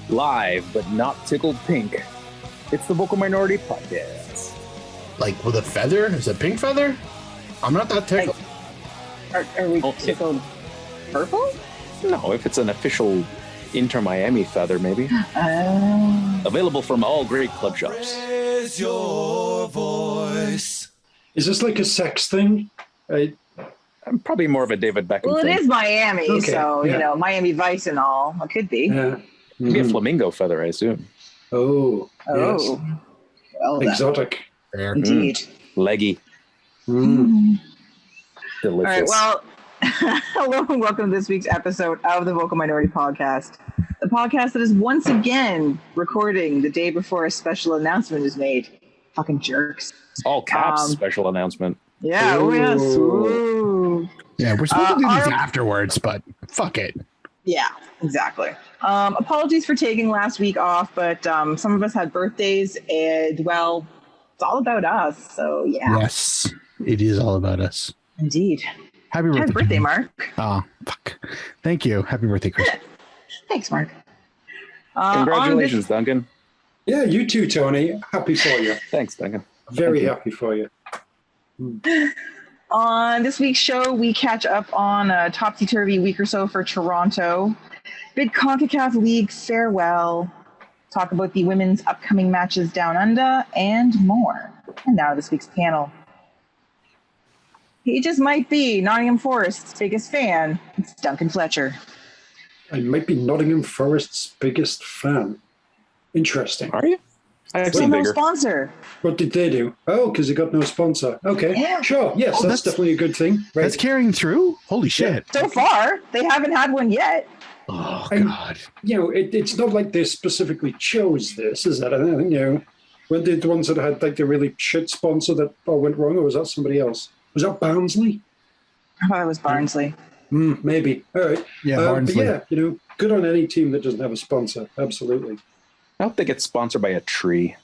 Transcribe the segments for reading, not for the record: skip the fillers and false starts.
Live, but not tickled pink. It's the Vocal Minority Podcast. Like with a feather? Is it a pink feather? I'm not that tickled. Are we tickled purple? No, if it's an official Inter-Miami feather, maybe. Available from all great club shops. Raise your voice. Is this like a sex thing? I'm probably more of a David Beckham Well, thing. it is Miami, Okay, so, yeah. you know, Miami Vice and all. It could be. Yeah. Maybe a flamingo feather, I assume. Oh. Yes. Well, Exotic. Fair. indeed. Leggy. Mm. Delicious. All right, well, hello and welcome to this week's episode of the Vocal Minority Podcast. The podcast that is once again recording the day before a special announcement is made. Fucking jerks. All caps special announcement. Yeah, oh yes. Ooh. Yeah, we're supposed to do these our- afterwards, but fuck it. Yeah, exactly. Apologies for taking last week off, but some of us had birthdays, and well, it's all about us. So yeah, Yes, it is all about us. indeed. Happy birthday. Happy birthday, Mark. Oh, fuck. Thank you. Happy birthday, Chris. Thanks, Mark. Congratulations, Duncan. Yeah, you too, Tony. Happy for you. Thanks, Duncan. Very Thank you. happy for you. On this week's show, we catch up on a topsy-turvy week or so for Toronto. Big CONCACAF League farewell. Talk about the women's upcoming matches down under and more. And now this week's panel. He just might be Nottingham Forest's biggest fan. It's Duncan Fletcher. I might be Nottingham Forest's biggest fan. Interesting. Are you? I've Still seen no bigger. sponsor. What did they do? Oh, because they got no sponsor. Okay, Yeah. sure. Yes, Oh, that's that's- definitely a good thing. Right. That's carrying through? Holy shit. So far, they haven't had one yet. Oh, And- God. You know, it's not like they specifically chose this, is it? I think, you know, when the ones that had like the really shit sponsor that all went wrong, or was that somebody else? Was that Barnsley? I thought it was Barnsley. Maybe. All right. Yeah, But Barnsley. yeah, you know, good on any team that doesn't have a sponsor. Absolutely. I hope they get sponsored by a tree.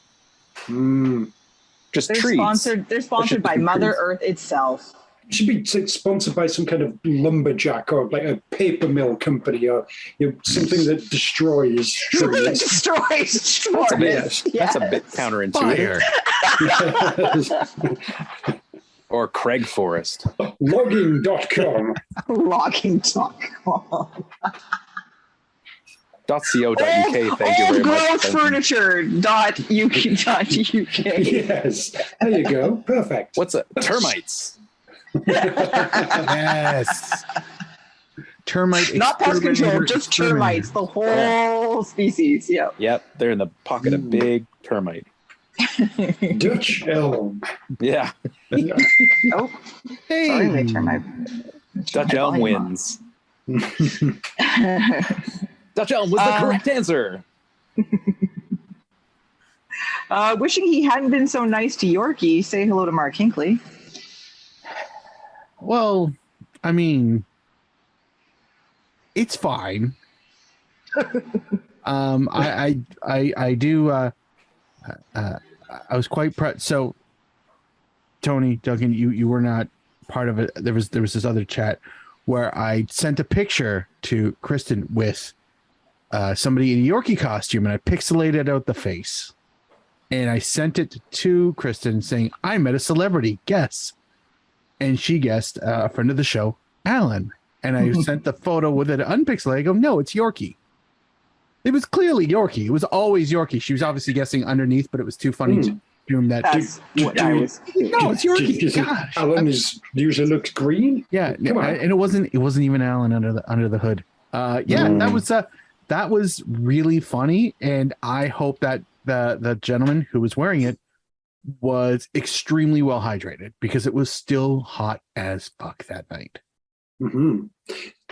Just They're trees. sponsored. They're sponsored by be Mother trees. Earth itself. Should be like, sponsored by some kind of lumberjack or like a paper mill company or you know, something that destroys trees. Destroys. That's a bit, forests. that's a bit counterintuitive. Fire. Or Craig Forrest. Logging.com. Logging.com. .co.uk. Thank you very much. Oldgrowthfurniture.uk. Yes. There you go. Perfect. What's it? Termites. Yes. Termite Not pest control, exterminator just termites. The whole species. Yeah. Yep, they're in the pocket of big termite. Dutch elm. Yeah, Oh, Hey. sorry, they turned my. Dutch elm wins. Dutch elm was the correct answer. Wishing he hadn't been so nice to Yorkie. Say hello to Mark Hinckley. Well, I mean, it's fine. I do. I was quite proud. So, Tony, Duncan, you were not part of it. There was this other chat where I sent a picture to Kristin with somebody in a Yorkie costume, and I pixelated out the face, and I sent it to Kristin saying, "I met a celebrity. Guess." And she guessed a friend of the show, Alan. And I sent the photo with it unpixelated. I go, no, it's Yorkie. It was clearly Yorkie. It was always Yorkie. She was obviously guessing underneath, but it was too funny to assume that. That's what I was. No, it's Do you Yorkie. think Gosh. Alan usually looks green? Yeah, Come on. and it wasn't even Alan under the hood. That was really funny, and I hope that the gentleman who was wearing it was extremely well hydrated because it was still hot as fuck that night. Mm-hmm.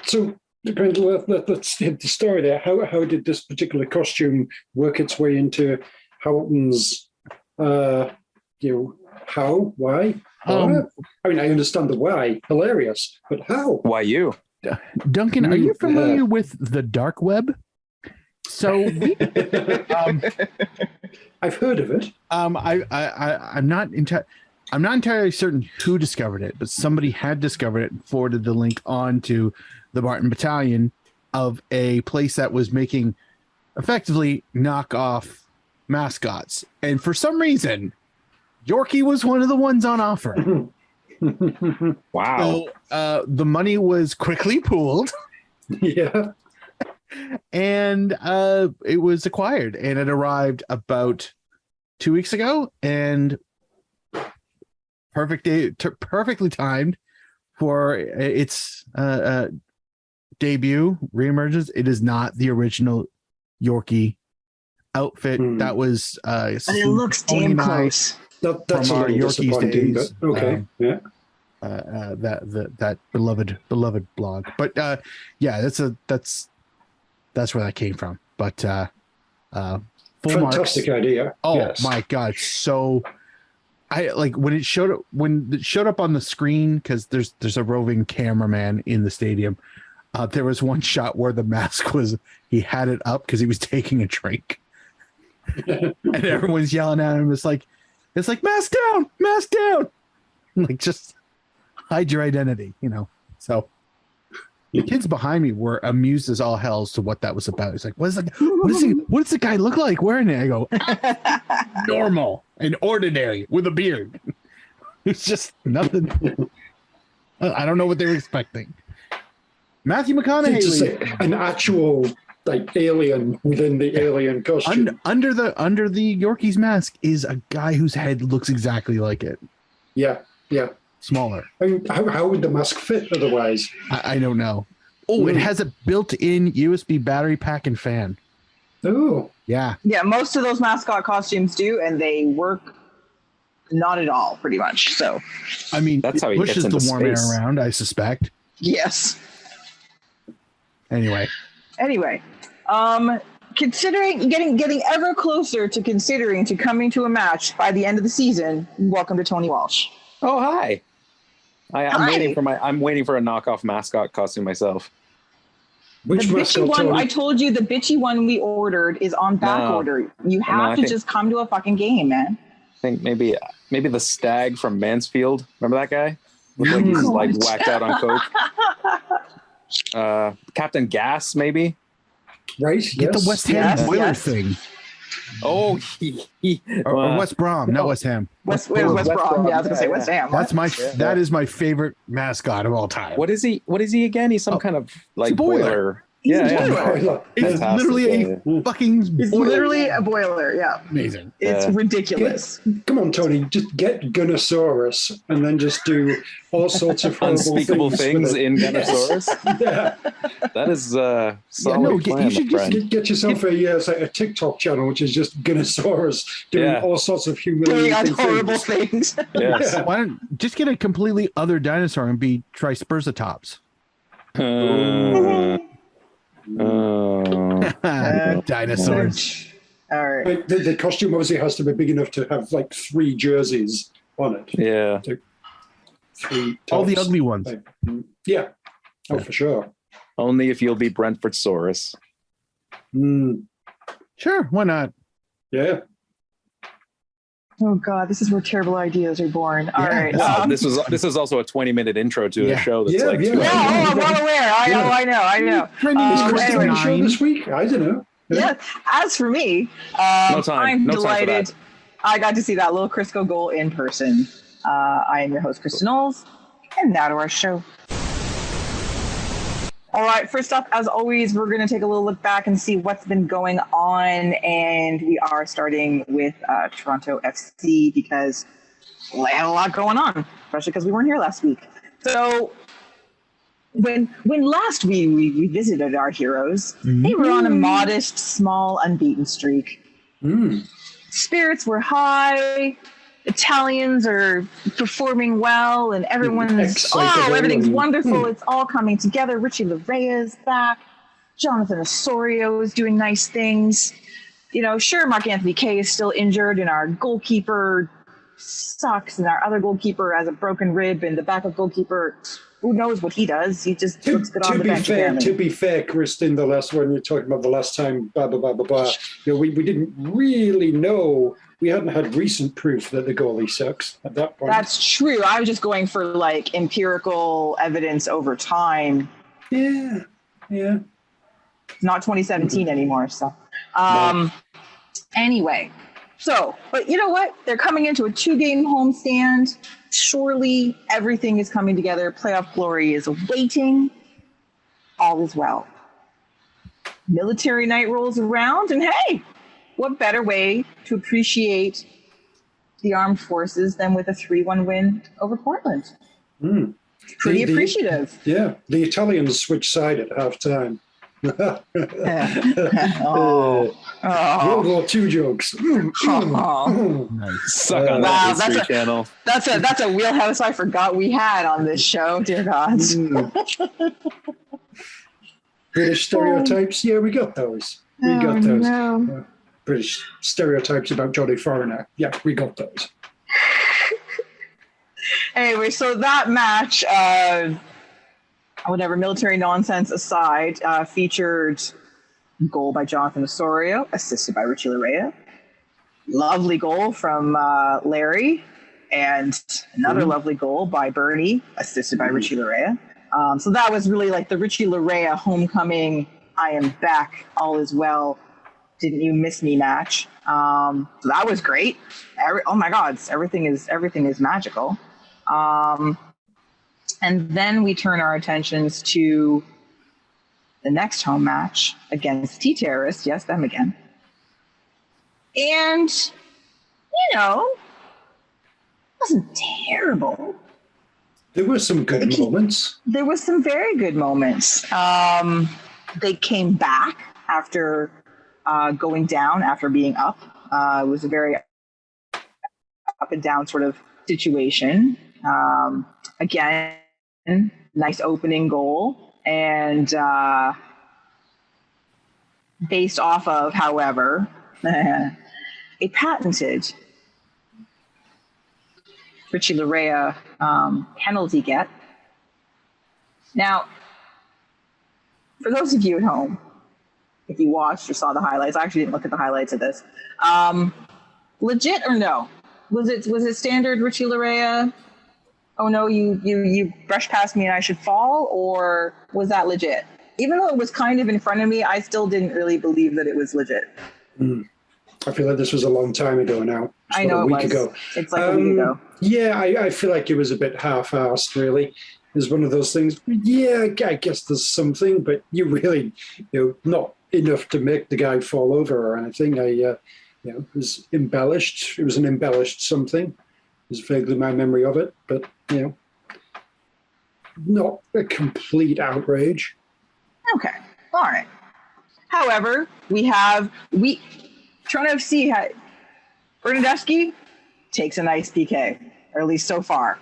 So let's hit the story there. How did this particular costume work its way into Hamilton's? How, why? I mean, I understand the why, hilarious, but how? Why you? Duncan, are you familiar with the dark web? So I've heard of it. I'm not I'm not entirely certain who discovered it, but somebody had discovered it and forwarded the link on to the Martin Battalion of a place that was making effectively knockoff mascots. And for some reason, Yorkie was one of the ones on offer. Wow. So the money was quickly pooled. Yeah. And it was acquired, and it arrived about 2 weeks ago, and perfectly timed for its debut, reemergence. It is not the original Yorkie outfit that was but it looks damn close. That's from a our little Yorkies disappointing, days. but okay. Yeah. That beloved blog. But yeah, that's where that came from. But full Fantastic marks. idea. Oh yes. my god! So I like when it showed up on the screen, because there's a roving cameraman in the stadium. There was one shot where the mask he had it up because he was taking a drink, and everyone's yelling at him. It's like mask down, mask down. Like, just hide your identity, So the kids behind me were amused as all hell as to what that was about. It's like, what does the guy look like wearing it? I go, normal and ordinary with a beard. It's just nothing. I don't know what they were expecting. Matthew McConaughey, an actual alien within the alien costume. Under the Yorkie's mask is a guy whose head looks exactly like it. Yeah. Smaller. I mean, how would the mask fit otherwise? I don't know. Oh, it has a built-in USB battery pack and fan. Oh. Yeah. Yeah, most of those mascot costumes do, and they work not at all, pretty much. So, I mean, that's how he pushes gets into the warm air space around, I suspect. yes. Anyway, considering getting ever closer to considering to coming to a match by the end of the season, welcome to Tony Walsh. Oh, hi. I'm Hi. waiting for a knockoff mascot costume myself. Which the bitchy mascot, one, Tony? I told you the bitchy one we ordered is on back order. You have to just come to a fucking game, man. I think maybe the stag from Mansfield. Remember that guy? Looked like he's like whacked out on coke. Captain Gas, maybe. Right. get the West Ham boiler yes. thing. Oh, Or West Brom, not West Ham. West Brom. Yeah, I was gonna say West Ham. That's that is my favorite mascot of all time. What is he again? He's some kind of like boiler. Yeah. It's literally a fucking It's boiler. literally a boiler. Yeah, Amazing. it's ridiculous. Come on, Tony. Just get Gunnosaurus and then just do all sorts of horrible unspeakable things with it. in Gunnosaurus. Yeah. That is solid plan, you should my friend. Get yourself a TikTok channel, which is just Gunnosaurus doing all sorts of Doing humiliating horrible things. things. Yes. Why don't just get a completely other dinosaur and be Trisperatops? Dinosaurs. All right. The costume obviously has to be big enough to have like 3 jerseys on it. Yeah. 3 tops. All the ugly ones. Yeah. Oh, for sure. Only if you'll be Brentford Saurus. Sure, why not? Yeah. Oh God, this is where terrible ideas are born. All right. Wow, this is also a 20-minute intro to a show that's Yeah, like yeah. 2 Yeah, hours. I'm well aware. I know. Is Kristin on the show Anyway, this week? I don't know. yeah. As for me, No time. I'm No time for delighted. that. I got to see that little Crisco goal in person. I am your host, Kristin Knowles, and now to our show. All right, first up, as always, we're going to take a little look back and see what's been going on. And we are starting with Toronto FC because they had a lot going on, especially because we weren't here last week. So when last we visited our heroes, they were on a modest, small, unbeaten streak. Spirits were high. Italians are performing well, and everything's wonderful. It's all coming together. Richie Larea is back. Jonathan Osorio is doing nice things. Sure, Mark Anthony Kaye is still injured, and our goalkeeper sucks, and our other goalkeeper has a broken rib, and the backup goalkeeper, who knows what he does? He just looks good on the bench. To be fair, Kristin, the last one you're talking about, the last time, we didn't really know we hadn't had recent proof that the goalie sucks at that point. That's true. I was just going for like empirical evidence over time. Yeah. It's not 2017 anymore. So, anyway, but you know what? They're coming into a 2-game homestand. Surely everything is coming together. Playoff glory is awaiting. All is well. Military night rolls around, and hey, what better way to appreciate the armed forces than with a 3-1 win over Portland? Pretty appreciative. Yeah, the Italians switched side at halftime. World War II jokes. Nice. Suck on that History Channel. That's a wheelhouse I forgot we had on this show, dear gods. British stereotypes, yeah, we got those. No. British stereotypes about Johnny Foreigner, yeah, we got those. Anyway, so that match, whatever military nonsense aside, featured a goal by Jonathan Osorio, assisted by Richie Larea. Lovely goal from Larry, and another lovely goal by Bernie, assisted by Richie Larea. So that was really like the Richie Larea homecoming, I am back, all is well, didn't you miss me match. So that was great. Oh my God, everything is magical. And then we turn our attentions to the next home match against T-Terrorists. Yes, them again. And, it wasn't terrible. There were some good moments. There was some very good moments. They came back after going down, after being up. It was a very up and down sort of situation. Again, nice opening goal. And based off of, however, a patented Richie Larea penalty get. Now, for those of you at home, if you watched or saw the highlights, I actually didn't look at the highlights of this. Legit or no? Was it standard Richie Larea? Oh no, you brushed past me and I should fall, or was that legit? Even though it was kind of in front of me, I still didn't really believe that it was legit. I feel like this was a long time ago now. I know, a week ago. It's like a week ago. Yeah, I feel like it was a bit half-assed, really. It was one of those things, yeah, I guess there's something, but you really, not enough to make the guy fall over or anything. It was embellished. It was an embellished something. Is vaguely my memory of it, but, not a complete outrage. Okay, all right. However, Toronto FC had Bernadeschi takes a nice PK, or at least so far.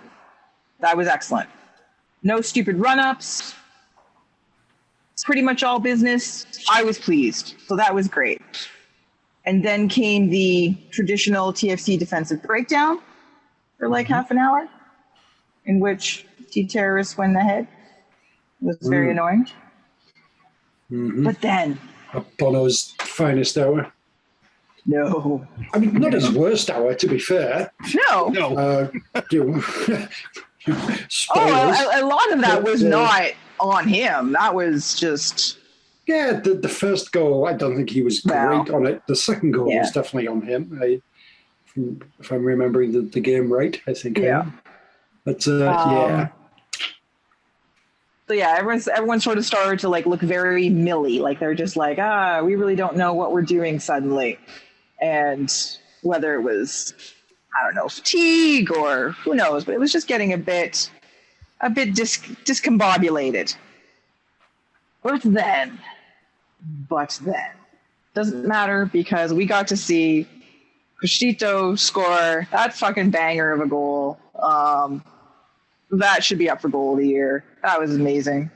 That was excellent. No stupid run-ups. It's pretty much all business. I was pleased, so that was great. And then came the traditional TFC defensive breakdown for like half an hour, in which T-Terrorists went ahead. It was very annoying. But then... Bono's finest hour. No. I mean, not his worst hour, to be fair. No. A lot of that was not on him. That was just... Yeah, the first goal, I don't think he was great on it. The second goal was definitely on him. If I'm remembering the game right, I think. Yeah. But yeah. So yeah, everyone sort of started to look very milly. Like they're just like, we really don't know what we're doing suddenly. And whether it was, I don't know, fatigue or who knows, but it was just getting a bit discombobulated. But then, doesn't matter because we got to see Cristito score that fucking banger of a goal. That should be up for goal of the year. That was amazing.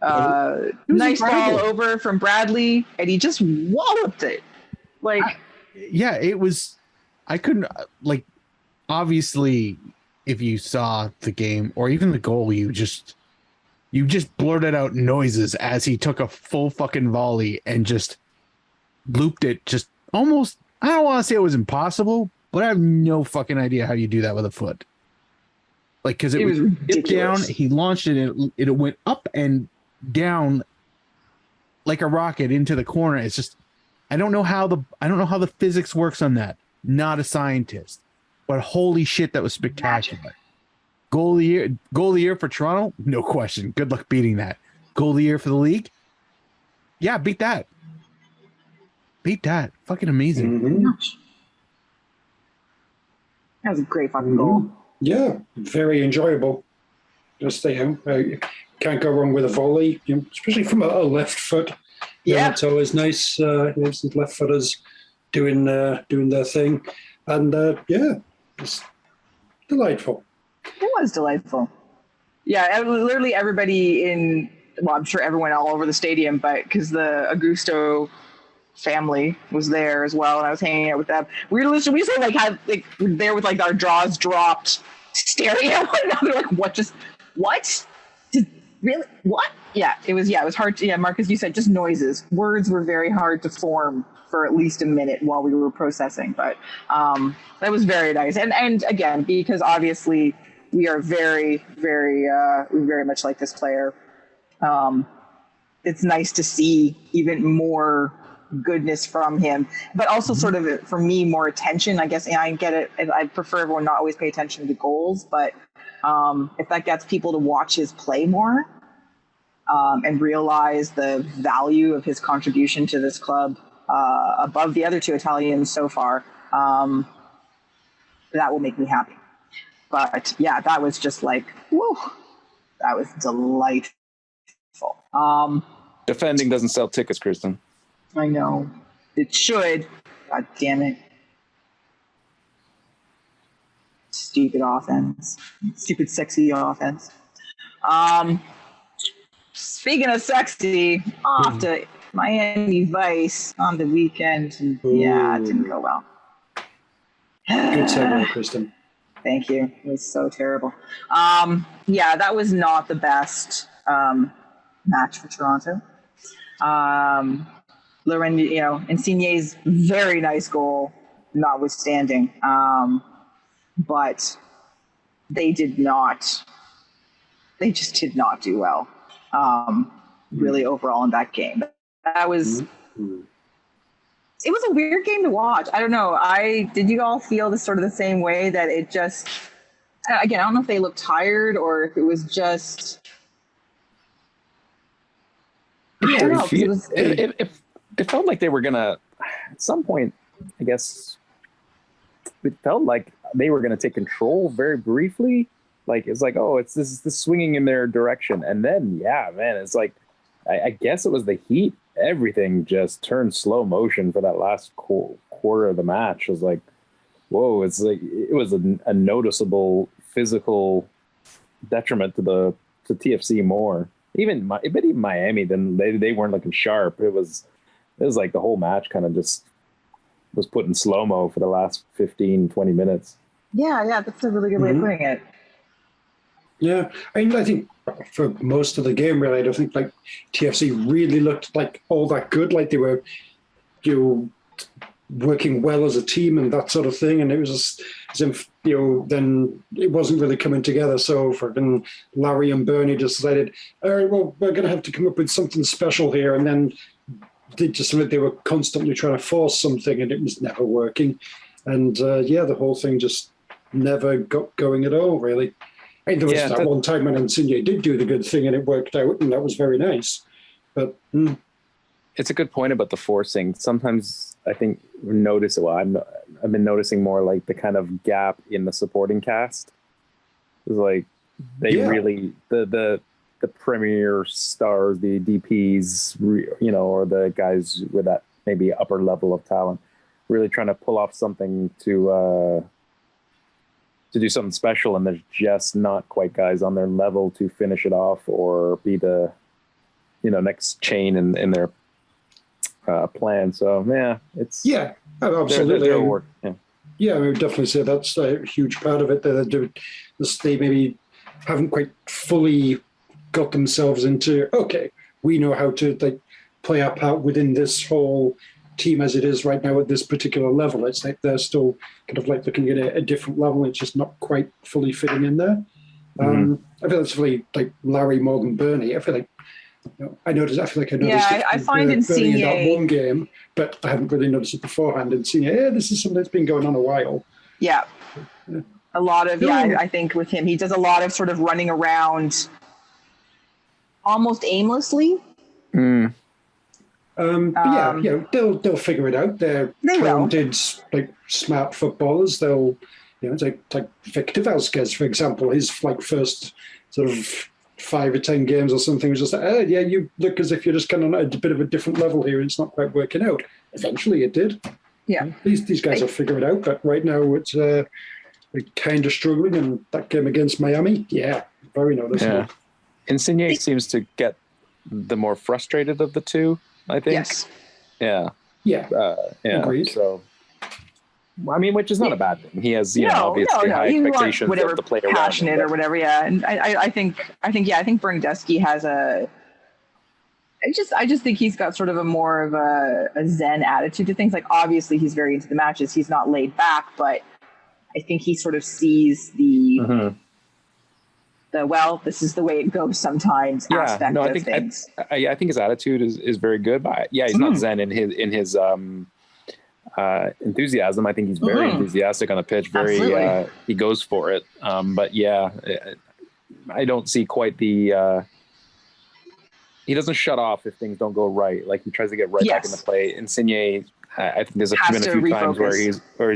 Nice ball over from Bradley, and he just walloped it. It was. I couldn't obviously, if you saw the game or even the goal, you just blurted out noises as he took a full fucking volley and just looped it just almost I don't want to say it was impossible, but I have no fucking idea how you do that with a foot. Like, because it was down, he launched it, and it went up and down like a rocket into the corner. It's just, I don't know how the physics works on that. Not a scientist, but holy shit, that was spectacular. Goal of the year for Toronto, no question. Good luck beating that. Goal of the year for the league, yeah, beat that. Fucking amazing. Mm-hmm. That was a great fucking goal. Yeah, very enjoyable. Just can't go wrong with a volley, especially from a left foot. Yeah, it's always nice. Left footers doing their thing, and it's delightful. It was delightful. Yeah, literally everybody I'm sure everyone all over the stadium, but because the Augusto family was there as well, and I was hanging out with them. We just had there with like our jaws dropped, staring at one another, like what? Really? What? Yeah, it was hard to, Mark, as you said, just noises. Words were very hard to form for at least a minute while we were processing, but that was very nice. And again, because obviously we are very, very, very much like this player. It's nice to see even more goodness from him, but also sort of, for me, more attention. I guess I get it. I prefer everyone not always pay attention to goals, but if that gets people to watch his play more and realize the value of his contribution to this club above the other two Italians so far, that will make me happy. But yeah, that was just like, whoa, that was delightful. Defending doesn't sell tickets, Kristin. I know. It should. God damn it. Stupid offense. Stupid, sexy offense. Speaking of sexy, off to Miami Vice on the weekend. Yeah, it didn't go well. Good segue, Kristin. Thank you. It was so terrible. That was not the best match for Toronto. Insigne's very nice goal, notwithstanding. But they just did not do well, really, overall in that game. That was, it was a weird game to watch. I don't know. Did you all feel this sort of the same way, that it just, again, I don't know if they looked tired or if it was just, I don't know. It felt like they were gonna, at some point, I guess, it felt like they were gonna take control very briefly. Like, it's like, oh, it's this swinging in their direction, and then it's like, I guess it was the heat. Everything just turned slow motion for that last quarter of the match. It was like, whoa! It's like it was a noticeable physical detriment to TFC more. Even Miami, then they weren't looking sharp. It was like the whole match kind of just was put in slow-mo for the last 15, 20 minutes. Yeah, that's a really good way of putting it. Yeah, I think for most of the game, really, I don't think like TFC really looked like all that good. Like they were, working well as a team and that sort of thing. And it was just, as if, then it wasn't really coming together. So fucking Larry and Bernie decided, all right, well, we're going to have to come up with something special here. And then they were constantly trying to force something, and it was never working. And the whole thing just never got going at all, really. I mean, there was that one time when Insigne did do the good thing and it worked out, and that was very nice. But it's a good point about the forcing. Sometimes I think I've been noticing more like the kind of gap in the supporting cast. It's like they really the premier stars, the DPs, or the guys with that maybe upper level of talent, really trying to pull off something to do something special, and there's just not quite guys on their level to finish it off or be the next chain in their plan. So absolutely. Work. Yeah, I would definitely say that's a huge part of it. They maybe haven't quite fully got themselves into, okay, we know how to play our part within this whole team as it is right now at this particular level. It's like they're still kind of like looking at a different level. It's just not quite fully fitting in there. I feel it's really like Larry more than Bernie. I feel like I feel like I noticed it I find in Bernie in that Senior, one game, but I haven't really noticed it beforehand. And Senior, this is something that's been going on a while. yeah, a lot of I think with him, he does a lot of sort of running around, almost aimlessly. But they'll figure it out. They're talented, like smart footballers. They'll, it's like Victor Vasquez, for example. His like first sort of 5 or 10 games or something was just like, you look as if you're just kind of at a bit of a different level here. It's not quite working out. Eventually, it did. Yeah, these guys will figure it out. But right now, it's kind of struggling. And that game against Miami, very noticeable. Yeah. Insigne seems to get the more frustrated of the two, I think. Yes. Yeah. Agreed. So, I mean, which is not a bad thing. He has, obviously high expectations of the player passionate or whatever. Yeah, and I think Bernadeschi has I just think he's got sort of a more of a zen attitude to things. Like, obviously, he's very into the matches. He's not laid back, but I think he sort of sees the this is the way it goes sometimes aspect of things. I think his attitude is very good. But he's not zen in his enthusiasm. I think he's very enthusiastic on the pitch. Very he goes for it. But I don't see quite the. He doesn't shut off if things don't go right. Like, he tries to get back into play. Insigne, I think there's been a few times where he's I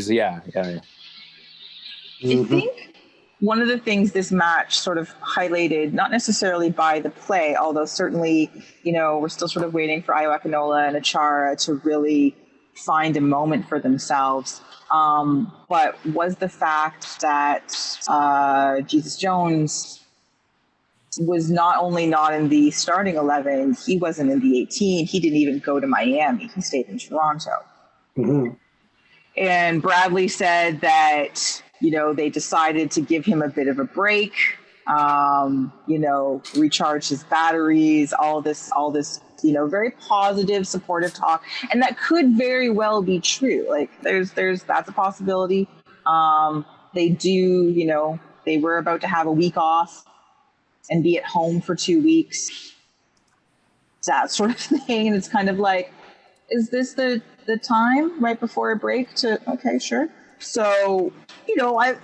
think one of the things this match sort of highlighted, not necessarily by the play, although certainly, we're still sort of waiting for Ayo Akinola and Achara to really find a moment for themselves, but was the fact that Jesus Jones was not only not in the starting 11, he wasn't in the 18. He didn't even go to Miami. He stayed in Toronto. Mm-hmm. And Bradley said that, they decided to give him a bit of a break, recharge his batteries, all this, very positive, supportive talk. And that could very well be true. Like, that's a possibility. They do, they were about to have a week off and be at home for 2 weeks. That sort of thing. And it's kind of like, is this the time right before a break okay, sure. So,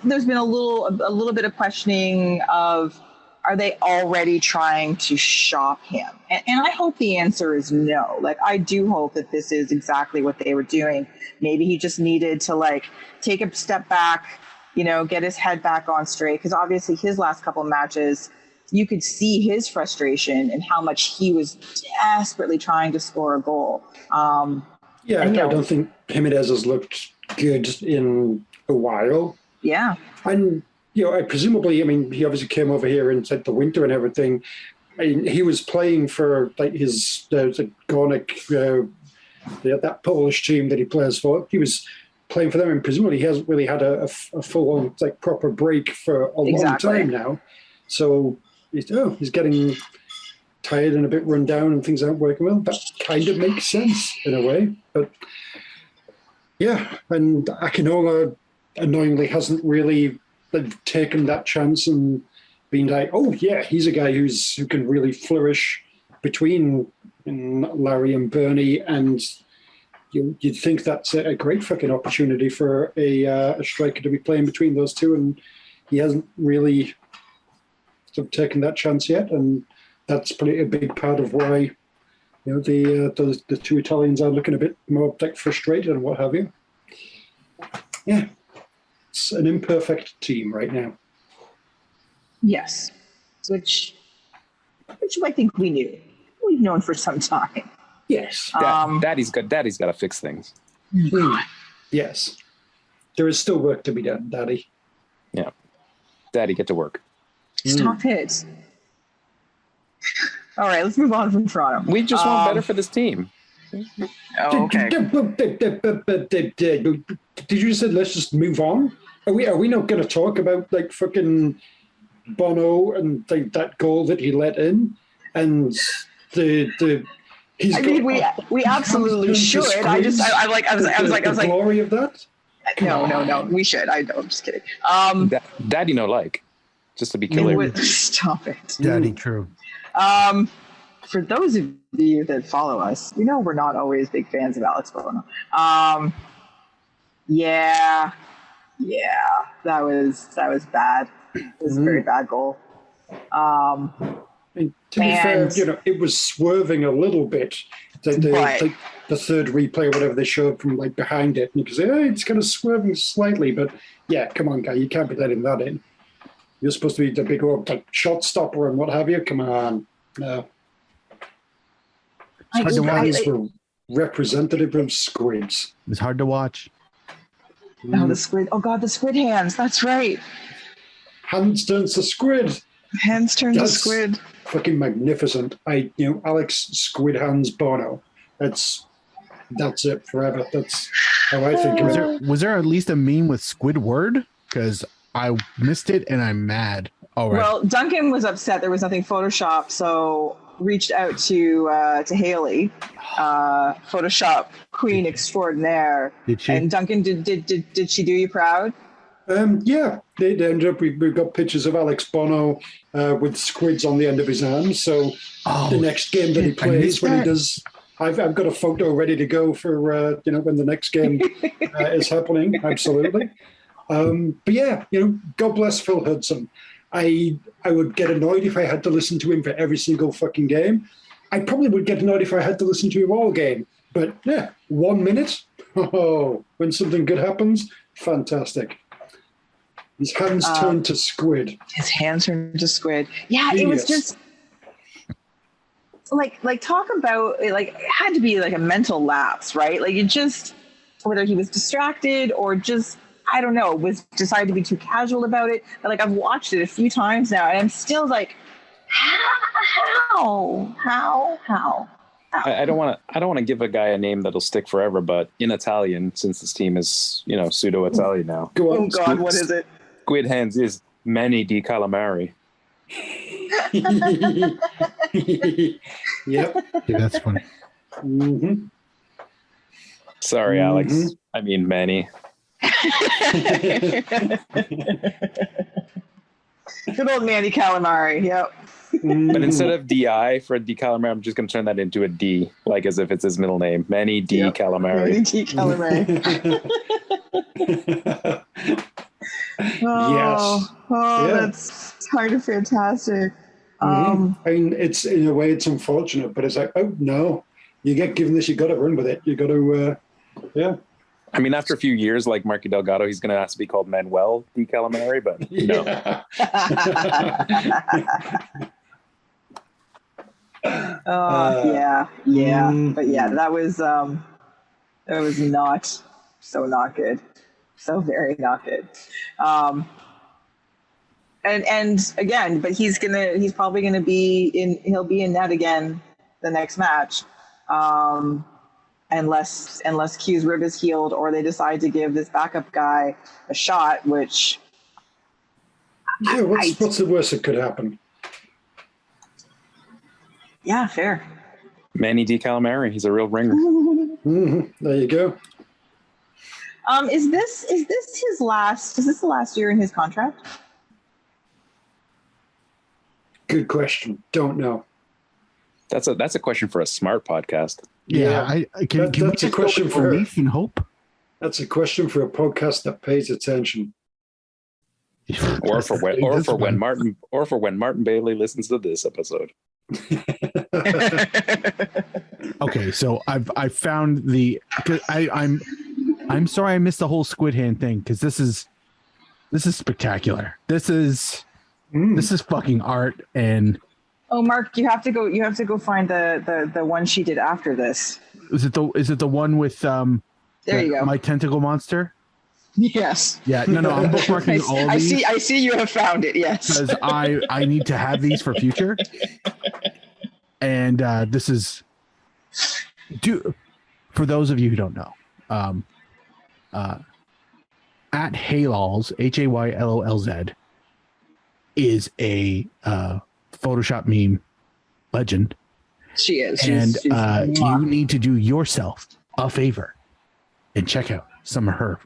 there's been a little bit of questioning of, are they already trying to shop him? And I hope the answer is no. Like, I do hope that this is exactly what they were doing. Maybe he just needed to take a step back, get his head back on straight. Because obviously his last couple of matches, you could see his frustration and how much he was desperately trying to score a goal. I don't think Jimenez has looked good in a while. Yeah. And, he obviously came over here and said the winter and everything. I mean, he was playing for his Gornik, that Polish team that he plays for. He was playing for them, and presumably he hasn't really had a full-on proper break for a long time now. So he's getting tired and a bit run down and things aren't working well. That kind of makes sense in a way. But and Akinola annoyingly hasn't really taken that chance and been like, he's a guy who can really flourish between Larry and Bernie, and you'd think that's a great fucking opportunity for a striker to be playing between those two, and he hasn't really taken that chance yet, and that's probably a big part of why the two Italians are looking a bit more frustrated and what have you. Yeah, it's an imperfect team right now. Yes, which I think we knew. We've known for some time. Yes. Daddy's got to fix things. Yes. There is still work to be done, Daddy. Yeah. Daddy, get to work. Stop it. All right, let's move on from Toronto. We just want better for this team. Oh, okay. Did you say let's just move on? Are we not going to talk about fucking Bono and that goal that he let in, and the I mean, we absolutely should. I was like, the glory of that. No. We should. I'm just kidding. Daddy no like, just to be clear. Stop it. Daddy, true. For those of you that follow us, we're not always big fans of Alex Bono. Yeah, that was bad. It was a very bad goal. To be fair, it was swerving a little bit. The third replay, whatever they showed from like behind it, and you can say, it's kind of swerving slightly, but yeah, come on, guy, you can't be letting that in. You're supposed to be the big old shot stopper and what have you. Come on, no. These guys were representative of squids. It's hard to watch. Oh, the squid! Oh God, the squid hands. That's right. Hands turns to squid. Hands turn to squid. Fucking magnificent. Alex Squid Hands Bono. That's it forever. That's how I think of it. Was there at least a meme with Squidward? Because I missed it and I'm mad. All right. Well, Duncan was upset there was nothing Photoshop, so reached out to Haley, Photoshop queen extraordinaire. Did she? And Duncan, did she do you proud? Yeah, they ended up. We've got pictures of Alex Bono with squids on the end of his arms. So the next game that he plays, when he does, I've got a photo ready to go for when the next game is happening. Absolutely. But yeah, God bless Phil Hudson. I would get annoyed if I had to listen to him for every single fucking game. I probably would get annoyed if I had to listen to him all game. But yeah, 1 minute. Oh, when something good happens, fantastic. His hands turned to squid. His hands turned to squid. Yeah, it was just like talk about it had to be like a mental lapse, right? Like it just, whether he was distracted or just, I don't know, was decided to be too casual about it. But like I've watched it a few times now, and I'm still like, how? I don't want to give a guy a name that'll stick forever, but in Italian, since this team is pseudo Italian now. Go on, oh God, what is it? Squid hands is many di calamari. Yep. Yeah, that's funny. Mm-hmm. Sorry, Alex. I mean Manny. Good old Manny Calamari. Yep. But instead of DI for di calamari, I'm just going to turn that into a D, like as if it's his middle name. Manny D Calamari. Manny D Calamari. Yes. That's kind of fantastic. I mean, it's in a way it's unfortunate, but it's like, oh no, you get given this, you got to run with it. You got to, yeah. I mean, after a few years, like Marky Delgado, he's going to have to be called Manuel D Calamari, but no. But yeah, that was not good. So very not good. And again, but he's probably gonna be he'll be in net again the next match. Unless Q's rib is healed or they decide to give this backup guy a shot, which what's the worst that could happen? Yeah, fair. Manny D Calamari, he's a real ringer. There you go. Is this his last? Is this the last year in his contract? Good question. Don't know. That's a question for a smart podcast. Yeah, that's a question for belief and hope. That's a question for a podcast that pays attention. Or for when Martin Bailey listens to this episode. Okay, so I found I'm sorry I missed the whole squid hand thing because this is spectacular. This is fucking art. And oh, Mark, you have to go find the one she did after this. Is it the one with there you go, My Tentacle Monster? Yes. Yeah. No. I'm bookmarking all these. I see. You have found it. Yes. Because I need to have these for future. And this is for those of you who don't know, at Haylolz, HAYLOLZ, is a Photoshop meme legend, She is. And She's you mwah. need to do yourself a favor and check out some of her.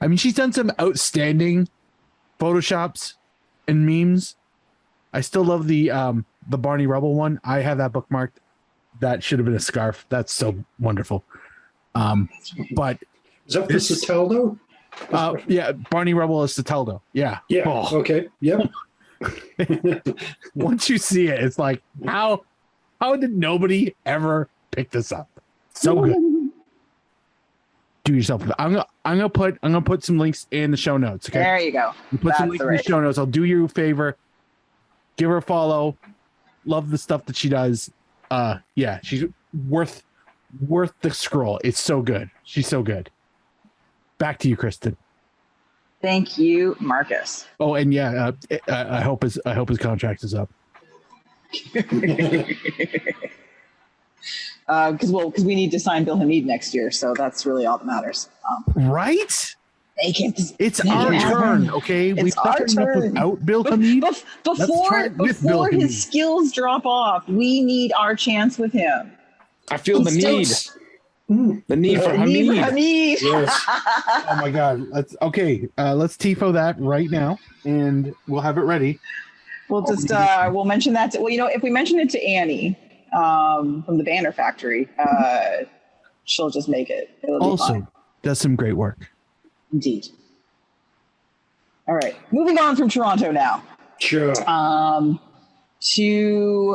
I mean, she's done some outstanding photoshops and memes. I still love the Barney Rubble one. I have that bookmarked. That should have been a scarf. That's so wonderful. But Is that the Soteldo? yeah, Barney Rubble is Soteldo. Yeah. Yeah. Oh. Okay. Yep. Once you see it, it's like, how did nobody ever pick this up? So good. Do yourself. I'm gonna put some links in the show notes. Okay. There you go. You put some links in the show notes. I'll do you a favor. Give her a follow. Love the stuff that she does. Yeah, she's worth the scroll. It's so good. She's so good. Back to you, Kristin. Thank you, Marcus. Oh, and yeah, I hope his contract is up. Because we need to sign Bill Hamid next year, so that's really all that matters. Right? It's our turn, okay? It's our turn. Without Bill Hamid. Before his skills drop off, we need our chance with him. I feel the need. The need for Hamid. Yes. Oh my God! Let's tifo that right now, and we'll have it ready. We'll just we'll mention that. If we mention it to Annie from the Banner Factory, she'll just make it. It'll be Also, fine. does some great work. Indeed. All right, moving on from Toronto now. Sure. To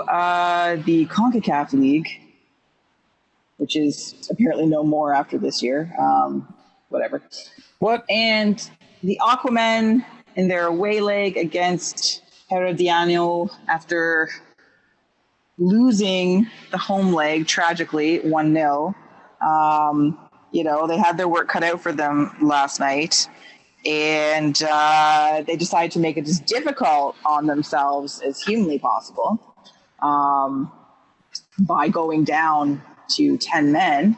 the CONCACAF League, which is apparently no more after this year. Whatever. What? And the Aquamen in their away leg against Herediano after losing the home leg tragically 1-0. They had their work cut out for them last night, and they decided to make it as difficult on themselves as humanly possible by going down to 10 men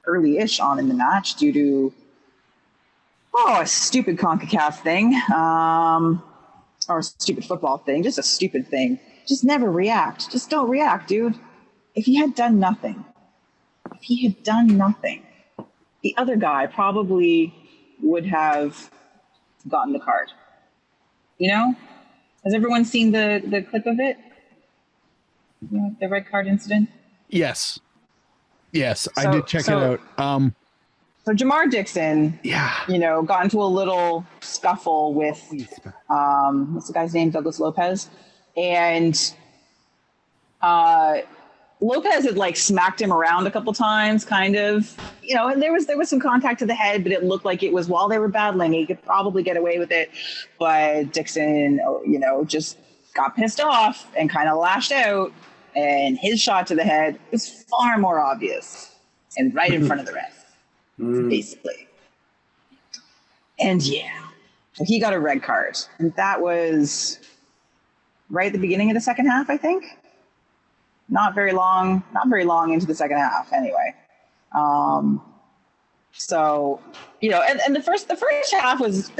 early-ish on in the match due to a stupid CONCACAF thing or a stupid football thing, just a stupid thing. Just never react. Just don't react, dude. If he had done nothing, the other guy probably would have gotten the card. Has everyone seen the clip of it? The red card incident? Yes, I did check it out. So Jamar Dixon, yeah, got into a little scuffle with what's the guy's name? Douglas Lopez, and Lopez had smacked him around a couple times, kind of, and there was some contact to the head, but it looked like it was while they were battling. He could probably get away with it, but Dixon, just got pissed off and kind of lashed out, and his shot to the head was far more obvious and right in front of the ref, basically. And so he got a red card, and that was right at the beginning of the second half, I think. Not very long into the second half, anyway. So, and the first half was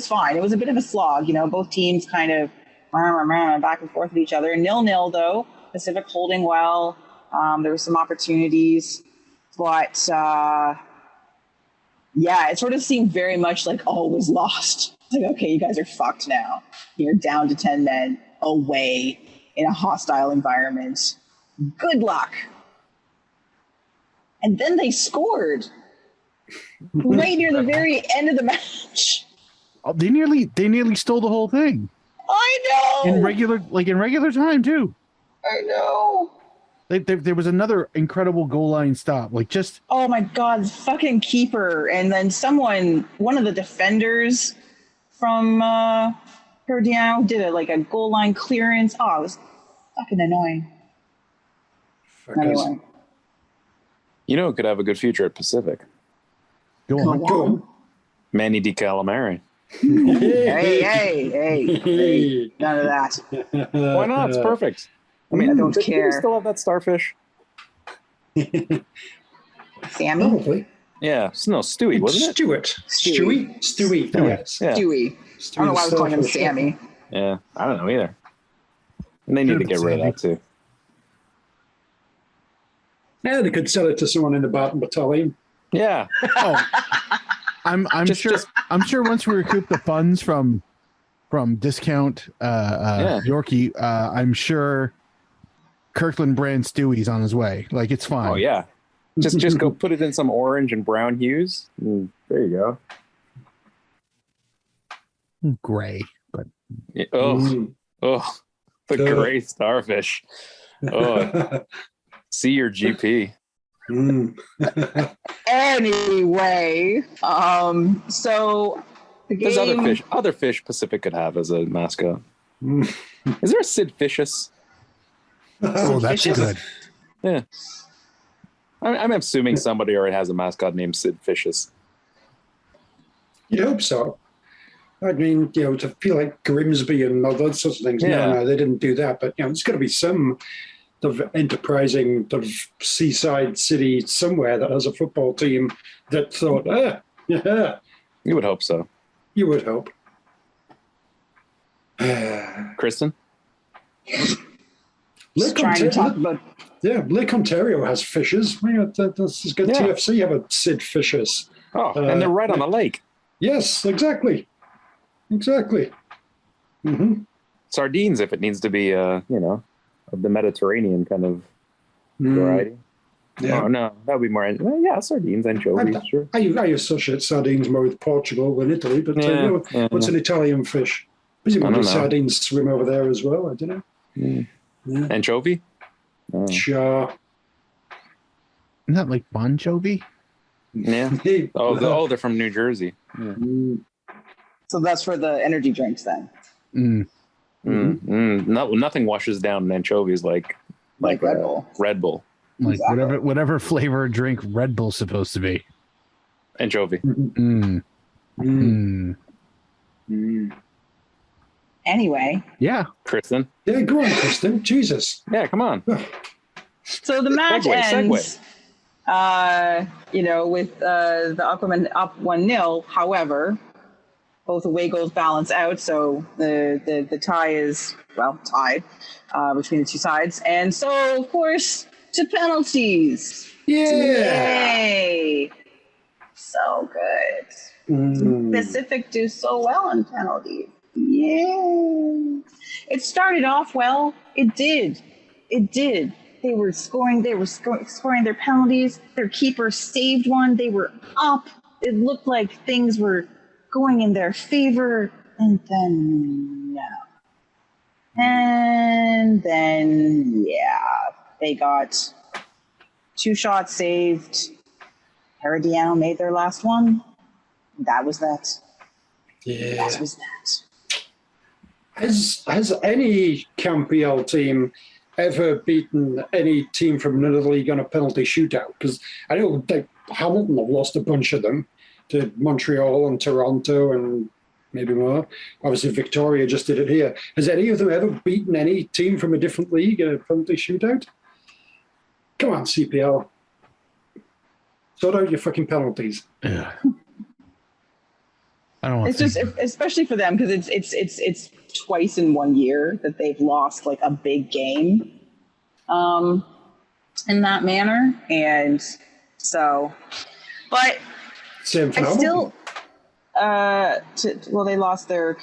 fine. It was a bit of a slog, both teams kind of back and forth with each other. 0-0 though. Pacific holding well. There were some opportunities, but it sort of seemed very much like all was lost. It's like, okay, you guys are fucked now. You're down to 10 men away in a hostile environment. Good luck. And then they scored right near the very end of the match. Oh, they nearly stole the whole thing. I know. In regular time too. I know. There was another incredible goal line stop. Oh my God, fucking keeper. And then one of the defenders from Herediano did a goal line clearance. Oh, it was fucking annoying. Anyway. Who could have a good future at Pacific? Go on. Manny Di Calamari. Hey. None of that. Why not? It's perfect. I mean, I don't care. Do we still have that starfish? Sammy? Probably. Yeah. No, Stewie, wasn't it? Stewie. Yes. Yeah. Stewie. I don't know why I was calling him Sammy. Yeah. I don't know either. And they need to get rid of that too. Yeah, they could sell it to someone in the Barton Battalion. Yeah. Oh, I'm sure. I'm sure once we recoup the funds from discount Yorkie, I'm sure Kirkland brand Stewie's on his way. Like, it's fine. Oh yeah. Just go put it in some orange and brown hues. There you go. Gray, but Yeah, the gray starfish. Oh, see your GP. Anyway, so the game... There's other fish Pacific could have as a mascot. Is there a Sid Fishes? oh, that's good. Yeah. I'm assuming somebody already has a mascot named Sid Fishes. You'd hope so. I mean, to feel like Grimsby and all those sorts of things. Yeah. No, they didn't do that. But, there's got to be some sort of enterprising sort of seaside city somewhere that has a football team that thought, yeah. You would hope so. You would hope. Kristin? Lake Ontario has fishes. This good TFC have a Sid Fishes. Oh, and they're right on the lake. Yes, exactly. Mm-hmm. Sardines, if it needs to be, of the Mediterranean kind of variety. Yeah. Oh, no, that would be more, sardines, anchovies, sure. I associate sardines more with Portugal than Italy, but what's an Italian fish? Presumably sardines swim over there as well, I don't know. Yeah. Anchovy? Sure. Isn't that like Bon Jovi? Yeah. They're from New Jersey. Yeah. So that's for the energy drinks then. Nothing washes down anchovies like Red Bull. Red Bull. Like exactly. whatever flavor drink Red Bull's supposed to be. Anchovy. Anyway. Yeah. Kristin. Yeah, go on, Kristin. Jesus. Yeah, come on. So the match ends. With the Aquaman up 1-0. However, both away goals balance out, so the tie is tied between the two sides, and so of course to penalties. Yay! So good. Pacific do so well in penalties. Yay! It started off well. It did. They were scoring their penalties. Their keeper saved one. They were up. It looked like things were going in their favor. And then, they got 2 shots saved. Herediano made their last one. That was that. Yeah. That was that. Has any CAMPL team ever beaten any team from another league on a penalty shootout? Because I know Hamilton have lost a bunch of them to Montreal and Toronto and maybe more. Obviously, Victoria just did it here. Has any of them ever beaten any team from a different league in a penalty shootout? Come on, CPL. Sort out your fucking penalties. Yeah. I don't want it's just, especially for them, because it's twice in 1 year that they've lost like a big game in that manner. And so, but same for still, they lost their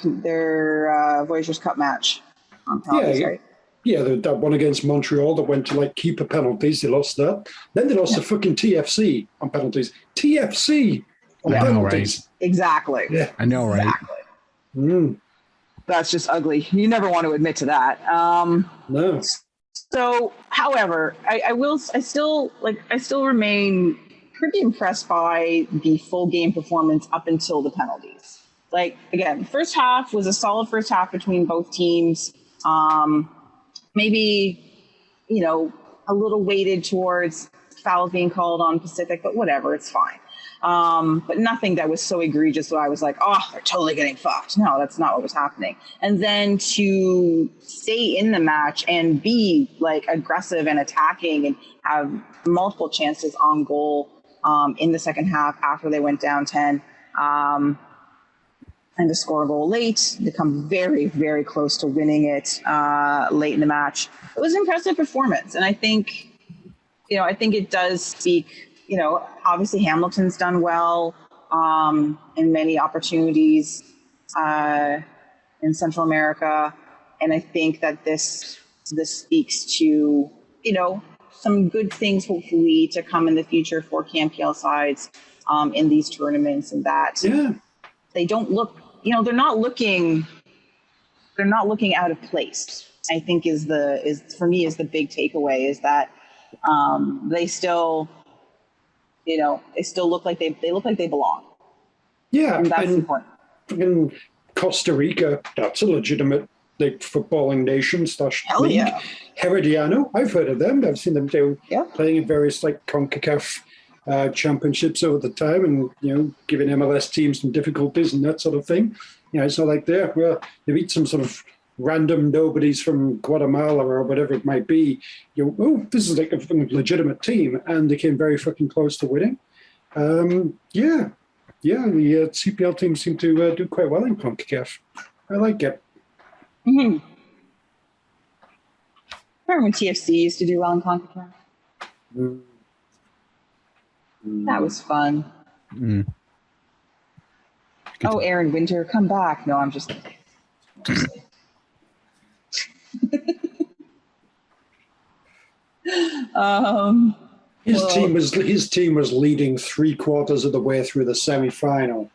Voyageurs Cup match on penalties, right? Yeah, that one against Montreal that went to keeper penalties. They lost that. Then they lost the fucking TFC on penalties. TFC on penalties. Right? Exactly. Yeah. I know, right? Exactly. That's just ugly. You never want to admit to that. No. So, however, I still remain pretty impressed by the full game performance up until the penalties. Again, first half was a solid first half between both teams. Maybe, a little weighted towards fouls being called on Pacific, but whatever, it's fine. But nothing that was so egregious that I was like, oh, they're totally getting fucked. No, that's not what was happening. And then to stay in the match and be aggressive and attacking and have multiple chances on goal in the second half after they went down 10 and to score a goal late, they come very, very close to winning it late in the match. It was an impressive performance. And I think I think it does speak, obviously Hamilton's done well in many opportunities in Central America. And I think that this speaks to, some good things hopefully to come in the future for CAMPL sides in these tournaments, and that they don't look, they're not looking out of place. I think is for me the big takeaway is that they still, they still look like they belong. Yeah, and that's important. In Costa Rica, that's a legitimate footballing nation / Hell league. yeah. Herediano, I've heard of them. I've seen them playing in various CONCACAF championships over the time, and giving MLS teams some difficulties and that sort of thing. It's not like they beat some sort of random nobodies from Guatemala or whatever it might be. This is like a legitimate team, and they came very fucking close to winning. The CPL teams seem to do quite well in CONCACAF. I like it. Mm-hmm. Remember when TFC used to do well in CONCACAF? That was fun. Mm. Oh, Aaron Winter, come back. No, I'm just His team was leading 3/4 of the way through the semi-final.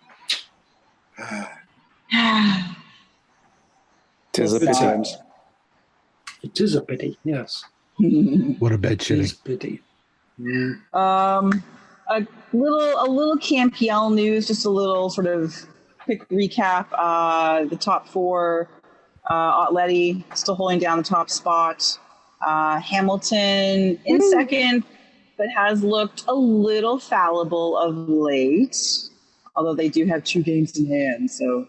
Tis a pity. It is a pity, yes. What a bad It is shitty. a pity. A little CAMPL news, just a little sort of quick recap. The top four, Atleti still holding down the top spot. Hamilton in second, but has looked a little fallible of late, although they do have 2 games in hand. So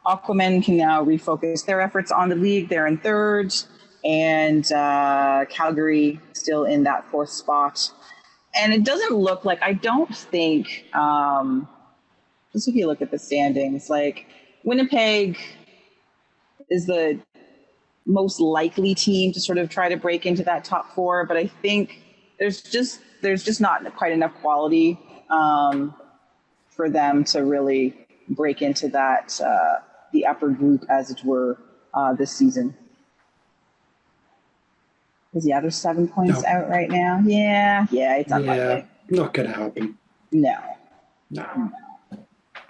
Aquaman can now refocus their efforts on the league. They're in third, and Calgary still in that 4th spot. And it doesn't look like, I don't think, just if you look at the standings, like Winnipeg is the most likely team to sort of try to break into that top 4, but I think there's just not quite enough quality for them to really break into that the upper group, as it were, this season. Because there's 7 points out right now. Yeah, it's unlikely. Not gonna happen. No.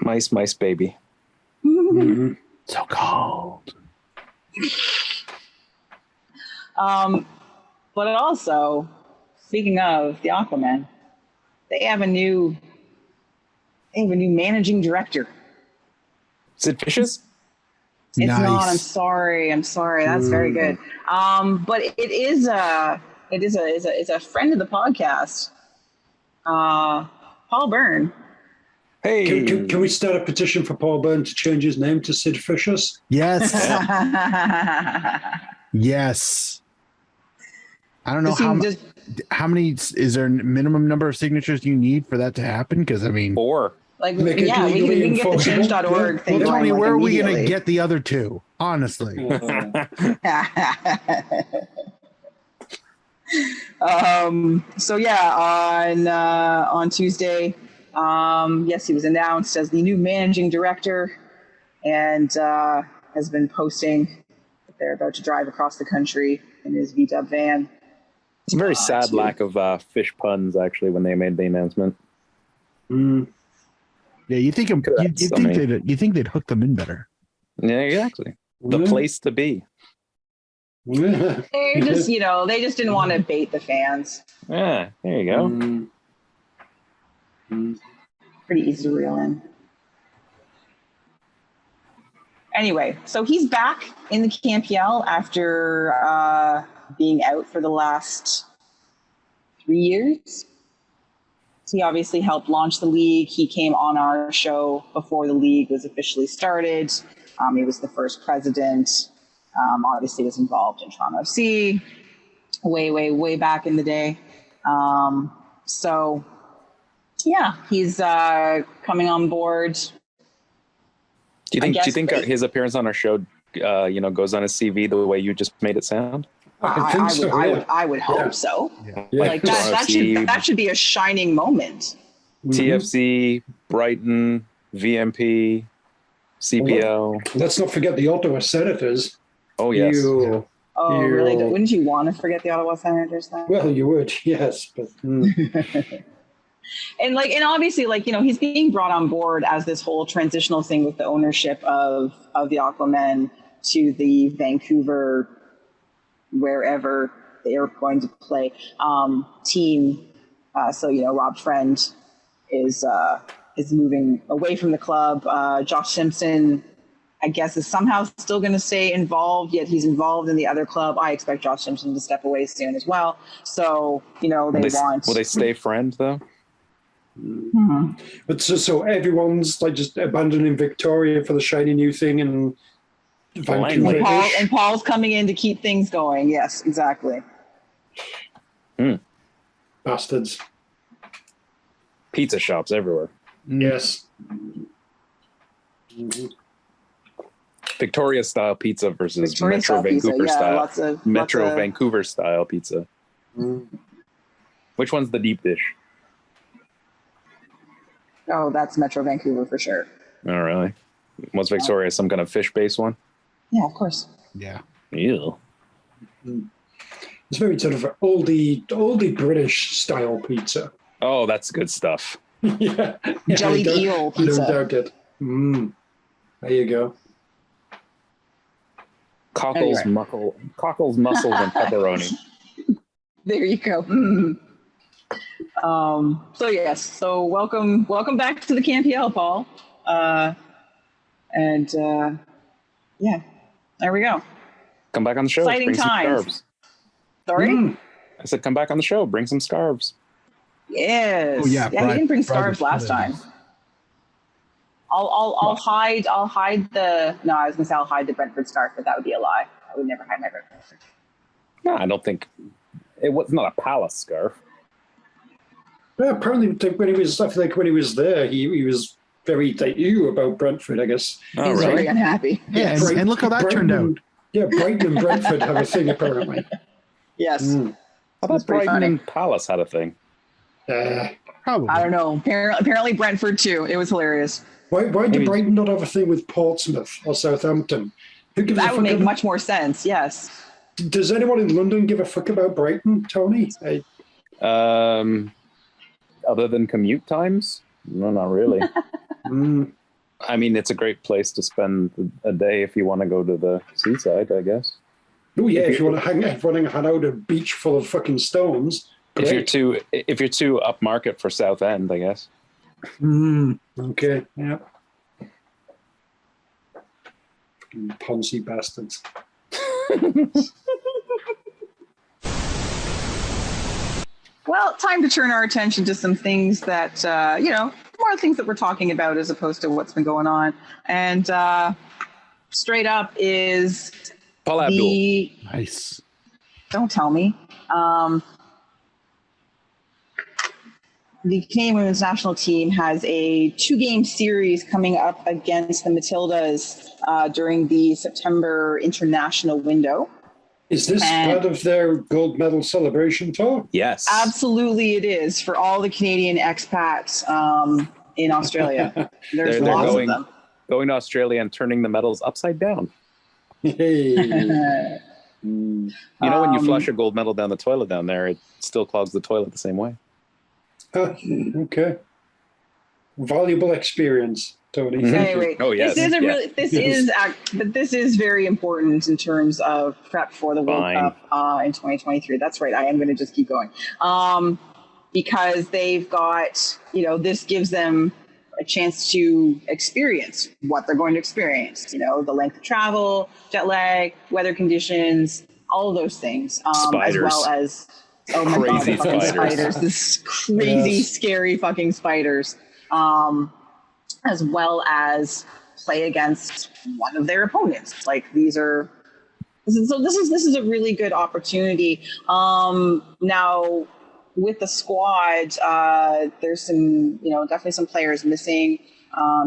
Mice, baby. Mm-hmm. So cold. But also, speaking of the Aquaman, they have a new managing director. Is it Vicious? It's Nice. not. I'm sorry. That's very good. But it is a friend of the podcast, Paul Byrne. Hey, Can we start a petition for Paul Byrne to change his name to Sid Vicious? Yes. Yes. I don't know how many is there a minimum number of signatures you need for that to happen? Because I mean, 4. Like, Make it we can legally get the enforceable. change.org thing well, Tony, going, where are we going to immediately. get the other 2? Honestly. On Tuesday, yes, he was announced as the new managing director, and has been posting that they're about to drive across the country in his VW van. It's a very sad lack of fish puns, actually, when they made the announcement. Yeah, you think they'd hook them in better. Yeah, exactly. The place to be. They just, they just didn't want to bait the fans. Yeah, there you go. Pretty easy to reel in. Anyway, so he's back in the CAMPL after being out for the last 3 years. He obviously helped launch the league. He came on our show before the league was officially started. He was the first president. Obviously was involved in Toronto FC way back in the day. So yeah, he's coming on board. Do you think his appearance on our show, goes on his CV the way you just made it sound? I think so. I would hope so. Yeah. Like that should be a shining moment. TFC, Brighton, VMP, CPL. Well, let's not forget the Ottawa Senators. Oh yes. Oh, really? Wouldn't you want to forget the Ottawa Senators then? Well, you would, yes, but. And obviously, he's being brought on board as this whole transitional thing with the ownership of the Aquamen to the Vancouver, wherever they are going to play, team. So Rob Friend is moving away from the club. Josh Simpson, I guess, is somehow still going to stay involved, yet he's involved in the other club. I expect Josh Simpson to step away soon as well. So will they stay friends though? Mm-hmm. But so everyone's just abandoning Victoria for the shiny new thing and Vancouver. And Paul's coming in to keep things going. Yes, exactly. Bastards. Pizza shops everywhere. Yes. Victoria style pizza versus Metro Vancouver style pizza. Which one's the deep dish? Oh, that's Metro Vancouver for sure. Oh, really? Was Victoria some kind of fish-based one? Yeah, of course. Yeah. Ew. It's very sort of oldie British style pizza. Oh, that's good stuff. Yeah. Jellied eel pizza. I don't doubt it. There you go. Cockles, mussels, and pepperoni. There you go. So yes, so welcome back to the CanPL, Paul. Yeah, there we go. Come back on the show. Exciting bring times. Some scarves. Sorry? I said come back on the show. Bring some scarves. Yes. Oh, yeah, he didn't bring scarves last time. I'll hide the. No, I was gonna say I'll hide the Brentford scarf, but that would be a lie. I would never hide my Brentford scarf. No, I don't think it was not a palace scarf. Yeah, apparently, when he was, I feel like when he was there, he was very ew about Brentford, I guess. Oh, he's very unhappy. Yeah, and look how that turned out. Yeah, Brighton and Brentford have a thing, apparently. Yes. How about Brighton and Palace had a thing? Probably. I don't know. Apparently Brentford too. It was hilarious. Why did Brighton not have a thing with Portsmouth or Southampton? That would make much more sense, yes. Does anyone in London give a fuck about Brighton, Tony? Other than commute times? No, not really. I mean, it's a great place to spend a day if you want to go to the seaside, I guess. Oh yeah, if you want to hang out a beach full of fucking stones. If you're too upmarket for South End, I guess. Okay, yeah. Fucking Ponzi bastards. Well, time to turn our attention to some things that, more things that we're talking about as opposed to what's been going on. And straight up is Paul Abdul. Nice. Don't tell me. The Canadian women's national team has a 2-game series coming up against the Matildas during the September international window. Is this part of their gold medal celebration tour? Yes. Absolutely it is, for all the Canadian expats in Australia. There's they're lots of them. Going to Australia and turning the medals upside down. Hey. You know, when you flush a gold medal down the toilet down there, it still clogs the toilet the same way. Okay. Valuable experience, Tony. Anyway, oh, yes. This is very important in terms of prep for the World Cup in 2023. That's right. I am going to just keep going. Because they've got, this gives them a chance to experience what they're going to experience, the length of travel, jet lag, weather conditions, all of those things, spiders. As well as crazy spiders, this crazy, scary fucking spiders, as well as play against one of their opponents. Like this is a really good opportunity. Now with the squad, there's some, definitely some players missing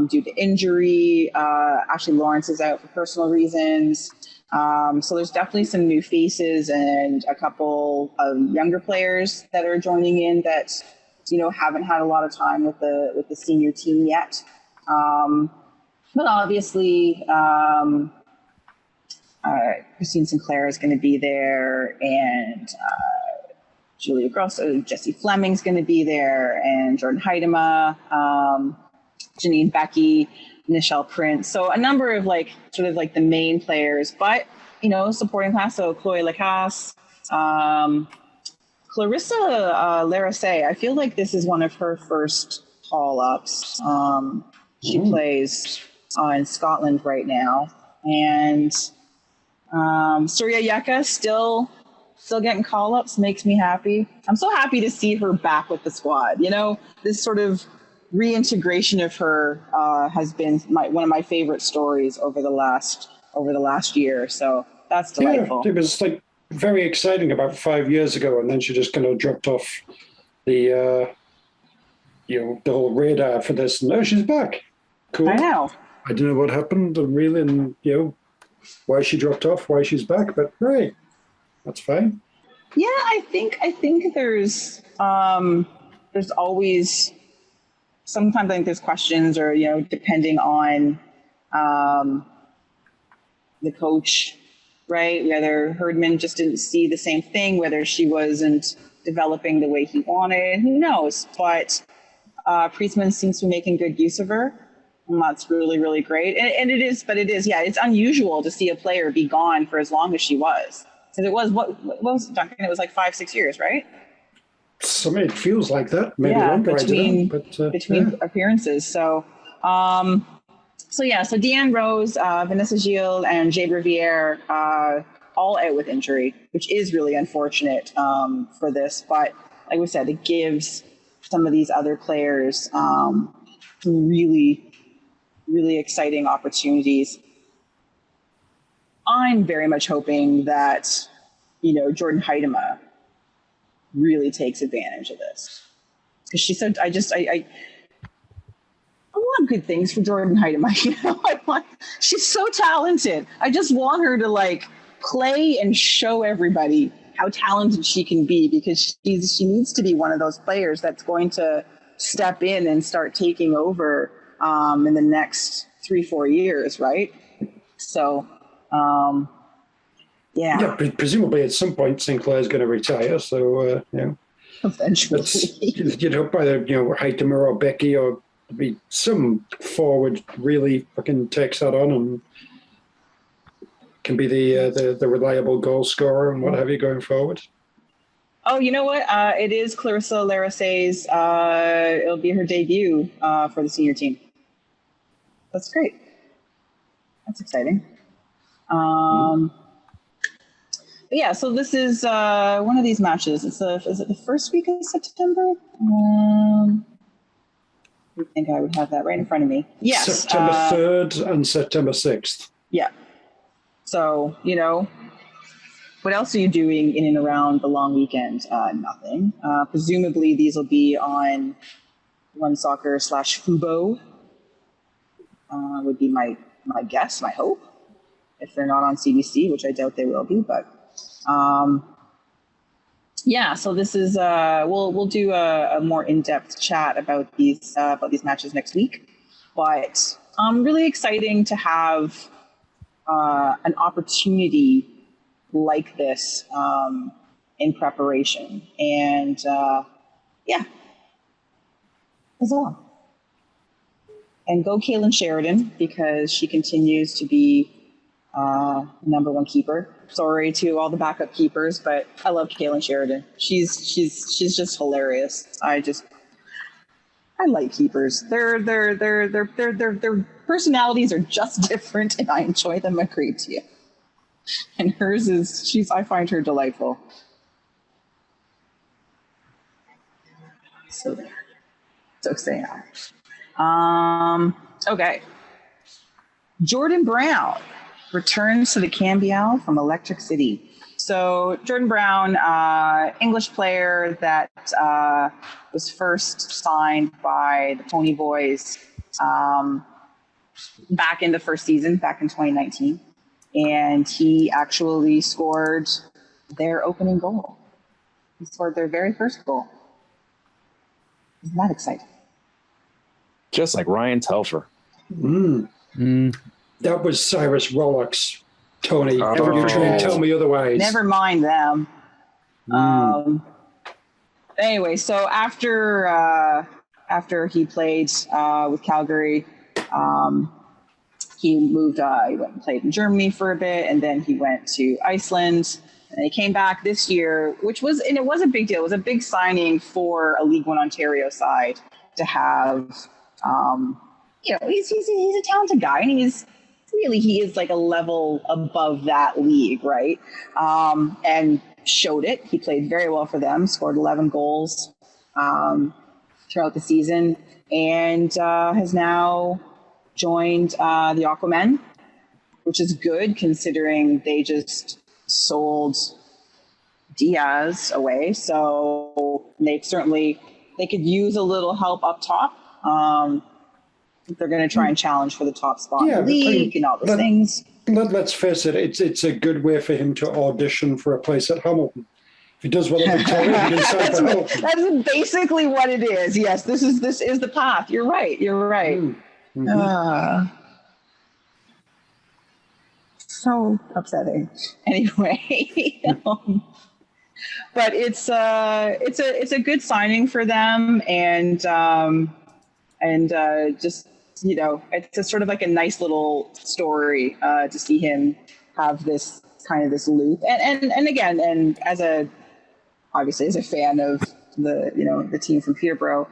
due to injury. Ashley Lawrence is out for personal reasons. So there's definitely some new faces and a couple of younger players that are joining in that, haven't had a lot of time with the senior team yet. But obviously, Christine Sinclair is going to be there, and Julia Grosso, Jesse Fleming's going to be there, and Jordan Heidema, Janine Becky, Nichelle Prince. So a number of the main players, but supporting cast. So Chloe Lacasse, Clarissa Laracé. I feel like this is one of her first call ups. She plays in Scotland right now, and Surya Yeka still getting call ups makes me happy. I'm so happy to see her back with the squad. This sort of reintegration of her has been one of my favorite stories over the last year. So that's delightful. Yeah, it was very exciting about 5 years ago, and then she just kind of dropped off the the whole radar for this. No, she's back. Cool. I know. I don't know what happened, really, and why she dropped off, why she's back, but right, that's fine. Yeah, I think there's always. Sometimes I think there's questions, or depending on the coach, right? Whether Herdman just didn't see the same thing, whether she wasn't developing the way he wanted, who knows? But Priestman seems to be making good use of her, and that's really, really great. And it is, it's unusual to see a player be gone for as long as she was. Because it was what was it, Duncan? It was 5-6 years, right? It feels like that. Maybe longer, between between appearances. So Deanne Rose, Vanessa Gilles, and Jade Riviere all out with injury, which is really unfortunate for this. But like we said, it gives some of these other players some really, really exciting opportunities. I'm very much hoping that, Jordan Heidema really takes advantage of this. Because she said, I want good things for Jordan Heidema. She's so talented. I just want her to play and show everybody how talented she can be, because she needs to be one of those players that's going to step in and start taking over in the next 3-4 years, right? So, yeah. Presumably at some point Sinclair's going to retire, so eventually, you'd hope either Heitema or Becky or be some forward really fucking takes that on and can be the reliable goal scorer and what have you going forward. Oh, you know what? It is Clarissa Laracé's. It'll be her debut for the senior team. That's great. That's exciting. Yeah, so this is one of these matches. Is it the first week of September? I think I would have that right in front of me. Yes. September 3rd and September 6th. Yeah. So, what else are you doing in and around the long weekend? Nothing. Presumably these will be on One Soccer / Fubo. Would be my guess, my hope. If they're not on CBC, which I doubt they will be, but so this is we'll do a more in-depth chat about these matches next week, but really exciting to have an opportunity like this in preparation, and that's all. And go Kaylin Sheridan, because she continues to be number one keeper. Sorry to all the backup keepers, but I love Kaylin Sheridan. She's just hilarious. I like keepers. Their personalities are just different, and I enjoy them a great deal. And hers is I find her delightful. So there. So say okay. Jordan Brown returns to the Cambial from Electric City. So Jordan Brown, English player that was first signed by the Pony Boys back in the first season, back in 2019. and he actually scored their opening goal. He scored their very first goal. Isn't that exciting? Just like Ryan Telfer. That was Cyrus Rollock's, Tony. Oh. Don't you try and tell me otherwise. Never mind them. Anyway, so after he played with Calgary, he moved. He went and played in Germany for a bit, and then he went to Iceland. And he came back this year, which was a big deal. It was a big signing for a League One Ontario side to have. He's a talented guy, and he is like a level above that league, right? And showed it. He played very well for them, scored 11 goals throughout the season, and has now joined the Aquamen, which is good considering they just sold Diaz away. So they could use a little help up top. They're going to try and challenge for the top spot in the league and all those things. Let's face it, it's a good way for him to audition for a place at Hamilton. If he does well at Victoria, he can sign for Hamilton. That's basically what it is. Yes, this is the path. You're right. So upsetting. Anyway, but it's a good signing for them, and just it's a sort of like a nice little story to see him have this loop, and again, and obviously as a fan of the team from Peterborough,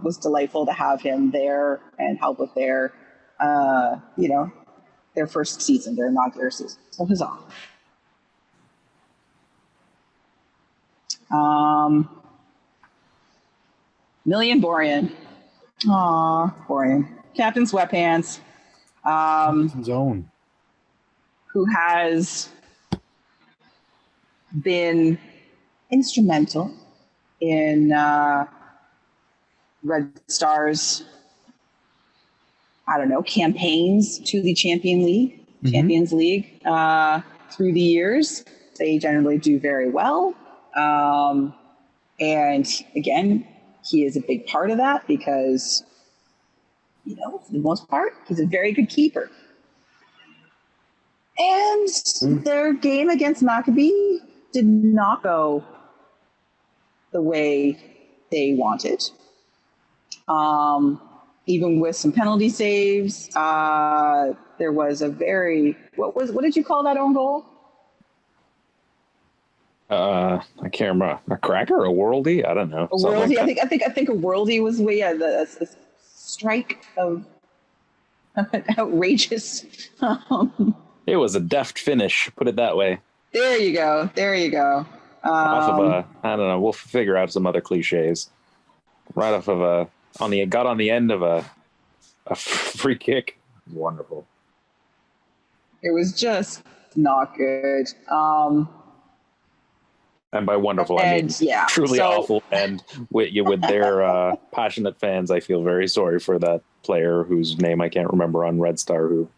was delightful to have him there and help with their their first season, their inaugural season. So huzzah. Million Borean. Aw, Borean. Captain Sweatpants. His own. Who has been instrumental in Red Star's, campaigns to the Champions League through the years. They generally do very well. And again, he is a big part of that because, for the most part, he's a very good keeper. And their game against Maccabee did not go the way they wanted. Even with some penalty saves, there was a very what did you call that own goal? I can't remember. A cracker, a worldie? I don't know. A worldie. Like I think a worldie was the strike of outrageous. It was a deft finish. Put it that way. There you go. Off of a, I don't know. We'll figure out some other cliches. Right off of got on the end of a free kick. Wonderful. It was just not good. And by wonderful, I mean truly awful. And with their passionate fans, I feel very sorry for that player whose name I can't remember on Red Star, who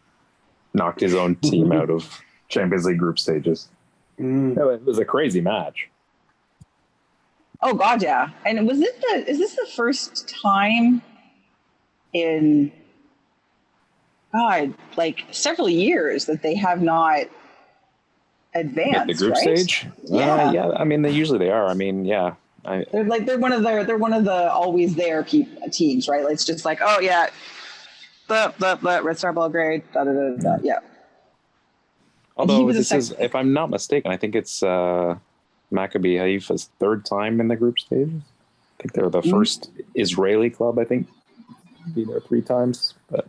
knocked his own team out of Champions League group stages. It was a crazy match. Oh God, yeah. And is this the first time in several years that they have not advanced the group stage? Yeah. Yeah. I mean, they are. I mean, yeah. They're one of the always there teams, right? Like, it's just like, oh yeah, the Red Star Belgrade, yeah. Although this is, if I'm not mistaken, I think it's Maccabi Haifa's third time in the group stage. I think they're the first Israeli club, I think, to be there 3 times. But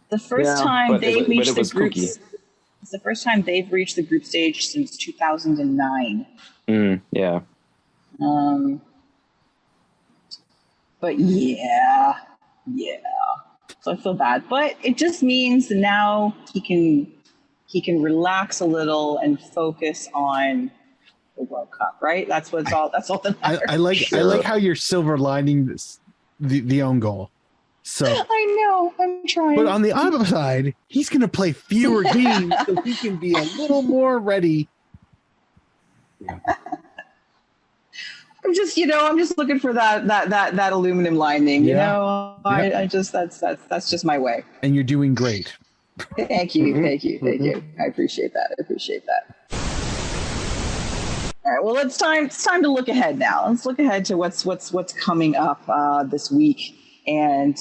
the first time they've reached the group. kooky. It's the first time they've reached the group stage since 2009. Yeah. But yeah. So I feel bad, but it just means that now he can relax a little and focus on the World Cup, right? That's all that matters. I like how you're silver lining this, the own goal. So I know. I'm trying. but on the other side, he's going to play fewer games so he can be a little more ready. I'm just looking for that aluminum lining. You know, I just that's just my way. And you're doing great. Thank you. I appreciate that. All right. Well, it's time to look ahead now. Let's look ahead to what's coming up this week. And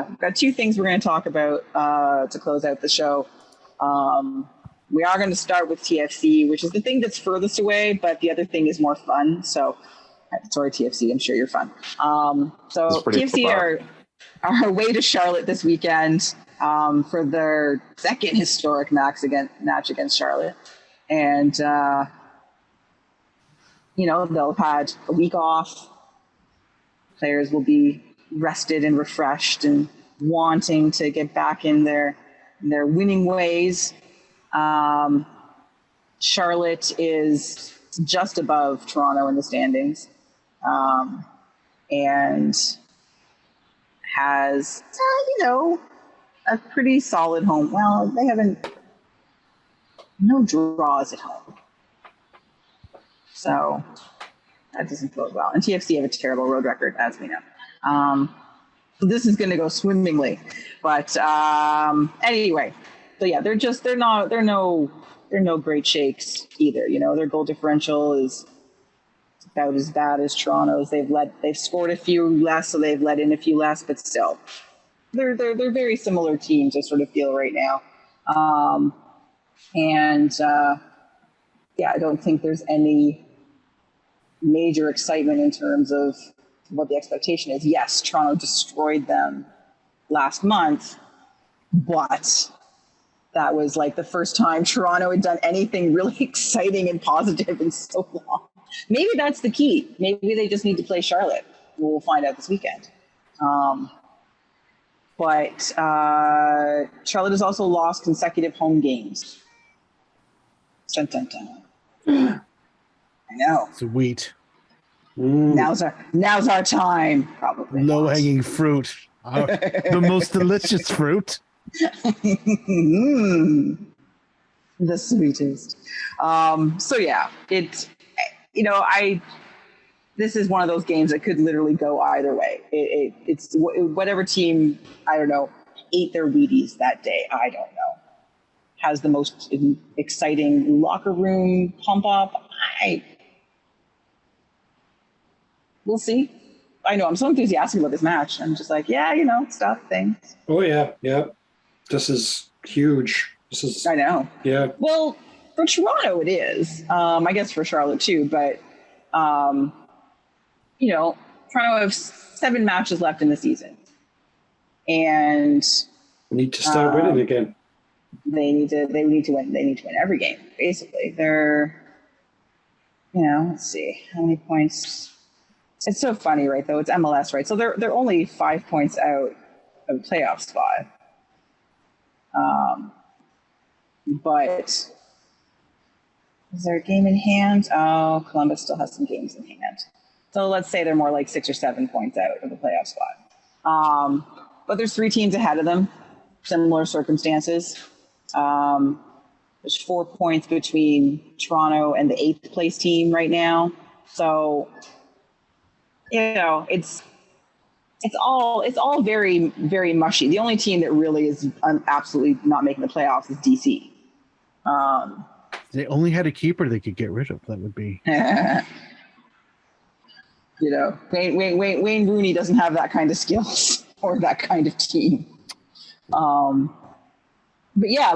we've got two things we're going to talk about to close out the show. We are going to start with TFC, which is the thing that's furthest away, but the other thing is more fun. So, sorry, TFC, I'm sure you're fun. So TFC are away to Charlotte this weekend for their second historic match against Charlotte. And, they'll have had a week off. Players will be rested and refreshed and wanting to get back in their winning ways. Charlotte is just above Toronto in the standings, and has a pretty solid home. Well, they haven't no draws at home, so that doesn't bode well. And TFC have a terrible road record, as we know. So this is going to go swimmingly, but anyway. So yeah, they're no great shakes either. Their goal differential is about as bad as Toronto's. They've scored a few less, so they've let in a few less, but still, they're very similar teams. I sort of feel right now, I don't think there's any major excitement in terms of what the expectation is. Yes, Toronto destroyed them last month, but that was like the first time Toronto had done anything really exciting and positive in so long. Maybe that's the key. Maybe they just need to play Charlotte. We'll find out this weekend. But Charlotte has also lost consecutive home games. Dun, dun, dun. I know. Sweet. Now's our time, probably. Low-hanging fruit. The most delicious fruit. The sweetest. So yeah, it's this is one of those games that could literally go either way. It's whatever team, I don't know, ate their Wheaties that day, I don't know, has the most exciting locker room pump up. We'll see. I know I'm so enthusiastic about this match. I'm just like, stuff, things. Oh yeah. This is huge. I know. Yeah. Well, for Toronto it is. I guess for Charlotte too, but Toronto have 7 matches left in the season. And need to start winning again. They need to win. They need to win every game, basically. They're let's see, how many points. It's so funny, right, though? It's MLS, right? So they're only 5 points out of the playoff spot. But is there a game in hand? Oh, Columbus still has some games in hand. So let's say they're more like 6 or 7 points out of the playoff spot. But there's 3 teams ahead of them, similar circumstances. There's 4 points between Toronto and the 8th place team right now. So, it's all very, very mushy. The only team that really is absolutely not making the playoffs is DC. They only had a keeper they could get rid of. That would be. Wayne Rooney doesn't have that kind of skills or that kind of team. But yeah,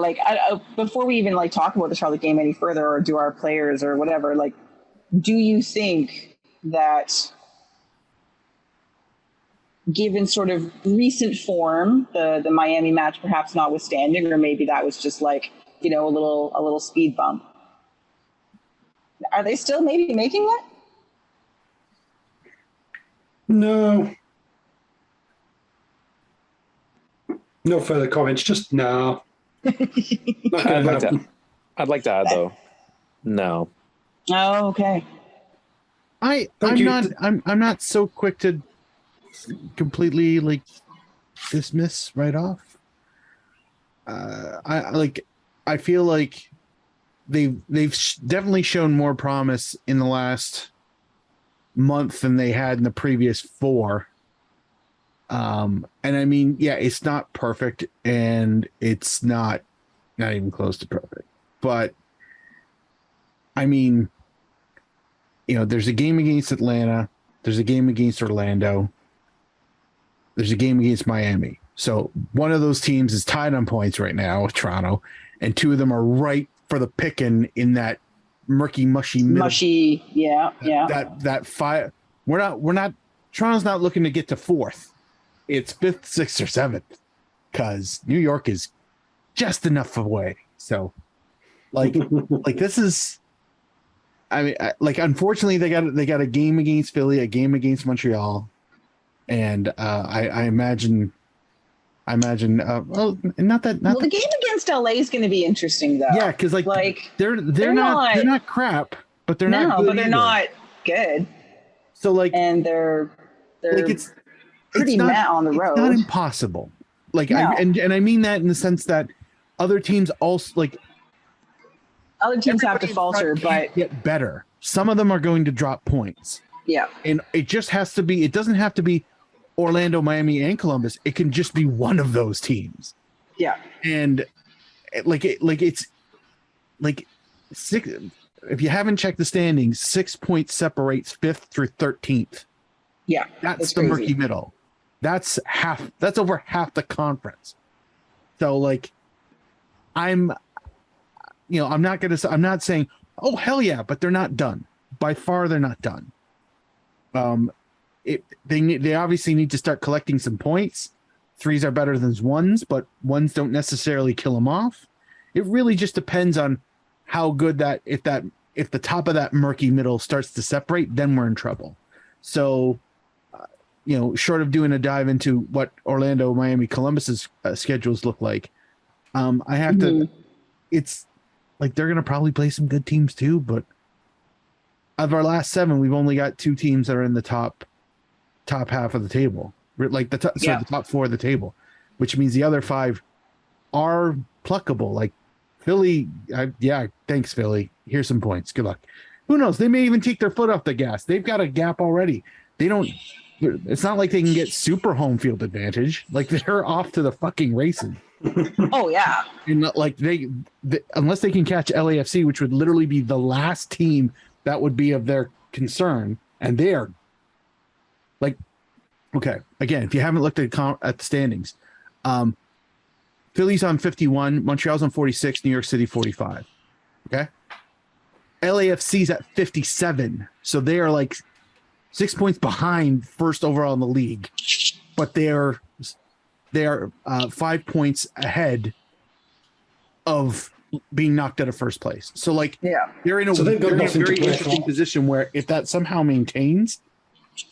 before we even talk about the Charlotte game any further, or do our players or whatever, do you think that, given sort of recent form, the Miami match perhaps notwithstanding, or maybe that was just a little speed bump, are they still maybe making that? No. No further comments. Just no. I'd like to add though. No. Oh, okay. I'm not so quick to completely dismiss right off. I feel like they've definitely shown more promise in the last month than they had in the previous 4. And I mean, yeah, it's not perfect, and it's not even close to perfect. But I mean, there's a game against Atlanta, there's a game against Orlando, there's a game against Miami. So one of those teams is tied on points right now with Toronto, and 2 of them are right for the picking in that murky, mushy middle. Mushy, yeah. That 5. We're not. Toronto's not looking to get to 4th. It's 5th, 6th, or 7th, because New York is just enough away. So, like this is. I mean, unfortunately, they got a game against Philly, a game against Montreal, and I imagine. Well, not that. The game against LA is going to be interesting, though. Yeah, because they're not crap, but they're not good. But they're not good. So and they're it's pretty met on the road. It's not impossible. No. I mean that in the sense that other teams also other teams have to falter, but get better. Some of them are going to drop points. Yeah, and it just has to be. It doesn't have to be Orlando, Miami, and Columbus. It can just be one of those teams. Yeah. And it's 6. If you haven't checked the standings, 6 points separates 5th through 13th. Yeah. That's the murky middle. That's over half the conference. So I'm not saying, oh hell yeah, but they're not done. By far they're not done. They obviously need to start collecting some points. 3s are better than 1s, but 1s don't necessarily kill them off. It really just depends on how good if the top of that murky middle starts to separate, then we're in trouble. So, short of doing a dive into what Orlando, Miami, Columbus's schedules look like, I have to. It's they're going to probably play some good teams too, but of our last 7, we've only got 2 teams that are in the top half of the table, the top 4 of the table, which means the other 5 are pluckable. Philly, thanks Philly. Here's some points. Good luck. Who knows? They may even take their foot off the gas. They've got a gap already. It's not like they can get super home field advantage. They're off to the fucking races. Oh yeah. And they unless they can catch LAFC, which would literally be the last team that would be of their concern, and they are. Okay, again, if you haven't looked at the standings, Philly's on 51, Montreal's on 46, New York City 45. Okay, LAFC's at 57, so they are 6 points behind first overall in the league, but they are 5 points ahead of being knocked out of first place. So they're in a very interesting position where if that somehow maintains,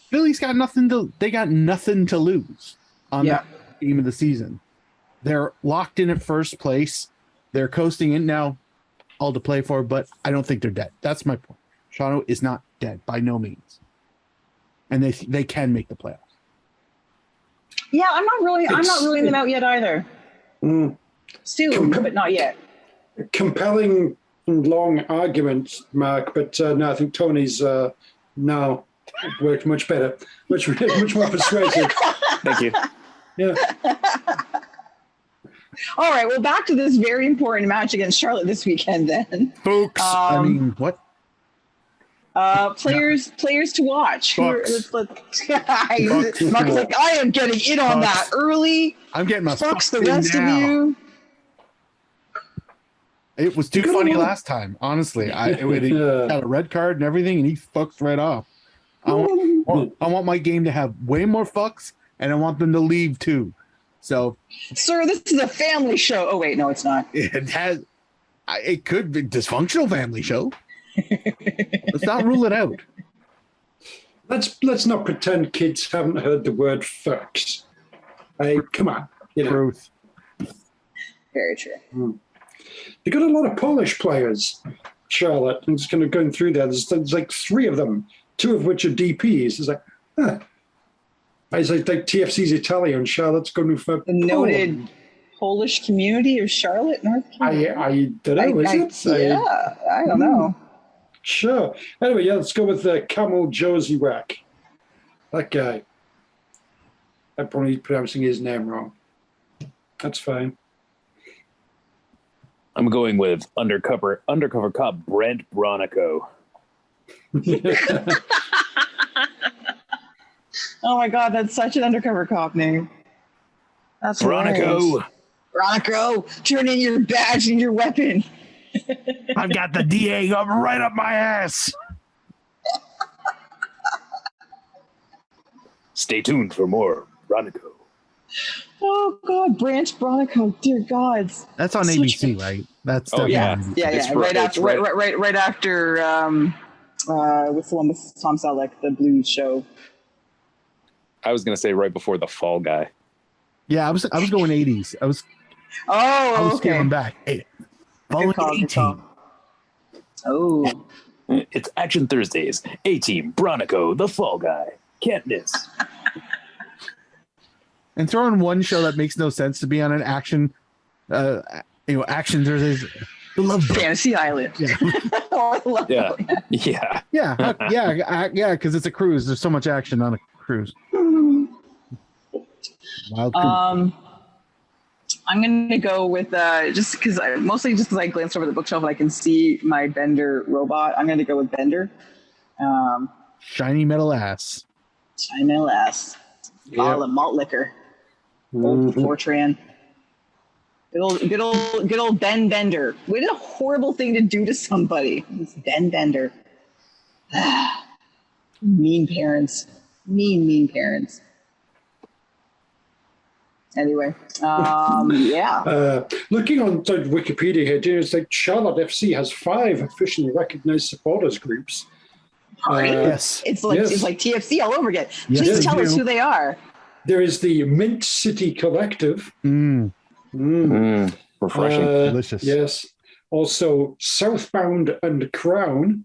Philly's got nothing to lose on that game of the season. They're locked in at first place. They're coasting in now, all to play for, but I don't think they're dead. That's my point. Toronto is not dead by no means. And they can make the playoffs. Yeah, I'm not ruling them out yet either. Soon, but not yet. Compelling and long arguments, Mark, but no, I think Tony's now worked much better, much more persuasive. Thank you. Yeah. All right, well, back to this very important match against Charlotte this weekend then. Folks, I mean, what? Players to watch. Bucks. Mark's like, I am getting in on that early. I'm getting my Bucks the rest now. of you. It was too funny last time, honestly. He had a red card and everything, and he fucks right off. I want my game to have way more fucks, and I want them to leave too. So, sir, this is a family show. Oh wait, no, it's not. It could be a dysfunctional family show. Let's not rule it out. Let's not pretend kids haven't heard the word fucks. Hey, come on. Truth. Very true. They got a lot of Polish players, Charlotte. I'm just kind of going through there. There's 3 of them, 2 of which are DPs. It's It's like TFC's Italian. Charlotte's going for The noted Poland. Polish community of Charlotte, North Carolina. I don't know, is it? Yeah, I don't know. Sure. Anyway, yeah, let's go with Camel Josie Wack. That guy. I'm probably pronouncing his name wrong. That's fine. I'm going with undercover cop Brent Bronico. Oh my God, that's such an undercover cop name. That's Bronico. Bronico, turn in your badge and your weapon. I've got the DA right up my ass. Stay tuned for more Bronico. Oh God, Branch Bronico, dear gods. That's on ABC, right? That's Oh, yeah. definitely Yeah. It's Right after, right- right after, what's the one with Tom Selleck, the blues show. I was gonna say right before the Fall Guy. Yeah, I was going 80s. I was Oh, scaling okay. back. Hey, following call, good 18. call. Oh, It's Action Thursdays. A-Team, Bronico, the Fall Guy. Can't miss. And throw in one show that makes no sense to be on an action, Action Thursdays. The Love Boat. Fantasy Island. Yeah. Oh, I love Yeah. it. Yeah. Yeah, because it's a cruise. There's so much action on a cruise. Wild cruise. I'm gonna go with just because I glanced over the bookshelf and I can see my Bender robot. I'm gonna go with Bender. Shiny metal ass. China lass. Bottle of malt liquor. Old Fortran. Good old Ben Bender. What a horrible thing to do to somebody. It's Ben Bender. Mean parents. Mean parents. Anyway, yeah. Looking on Wikipedia here, it's like Charlotte FC has 5 officially recognized supporters groups. Yes. It's like Yes. it's like TFC all over again. Yes, Please they tell us do. who they are. There is the Mint City Collective. Refreshing. Delicious. Yes. Also, Southbound and Crown.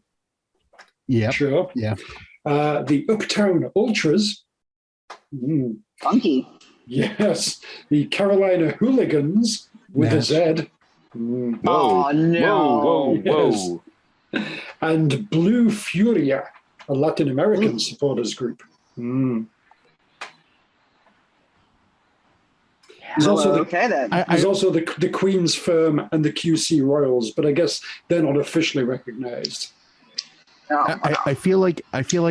Yeah. Sure. Yeah. The Uptown Ultras. Funky. Yes. The Carolina Hooligans with a Yes. Z. Oh no. Whoa. And Blue Furia, a Latin American supporters group. There's also Okay then. There's also the Queen's Firm and the QC Royals, but I guess they're not officially recognized. Oh. I feel like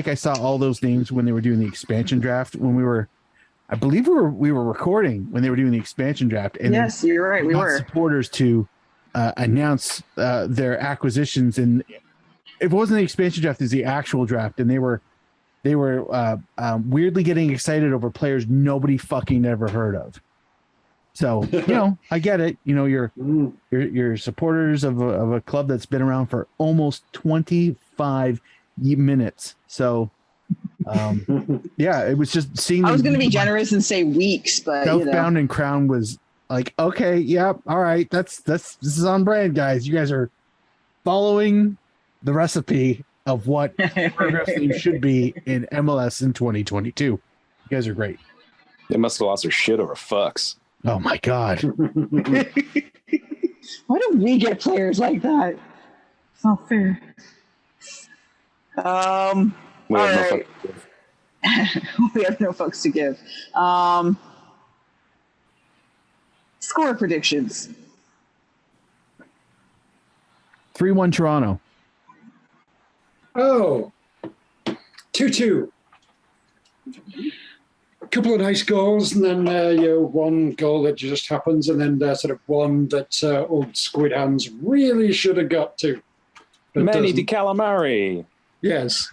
I saw all those names when they were doing the expansion draft when we were, I believe we were recording when they were doing the expansion draft. And Yes, you're right. We got were. supporters to announce their acquisitions, and it wasn't the expansion draft; it was the actual draft, and they were weirdly getting excited over players nobody fucking ever heard of. So I get it. You're supporters of a club that's been around for almost 25 minutes. So it was just seeing. I was going to be generous and say weeks, but Southbound and Crown was like, okay, yeah, all right, this is on brand, guys. You guys are following the recipe of what progress team should be in MLS in 2022. You guys are great. They must have lost their shit over fucks. Oh my god. Why don't we get players like that? It's not fair. We All have no right. We have no fucks to give. Score predictions. 3-1 Toronto. Oh, 2-2. A couple of nice goals, and then one goal that just happens, and then sort of one that old Squid Hands really should have got to. But Manny doesn't. Di Calamari. Yes.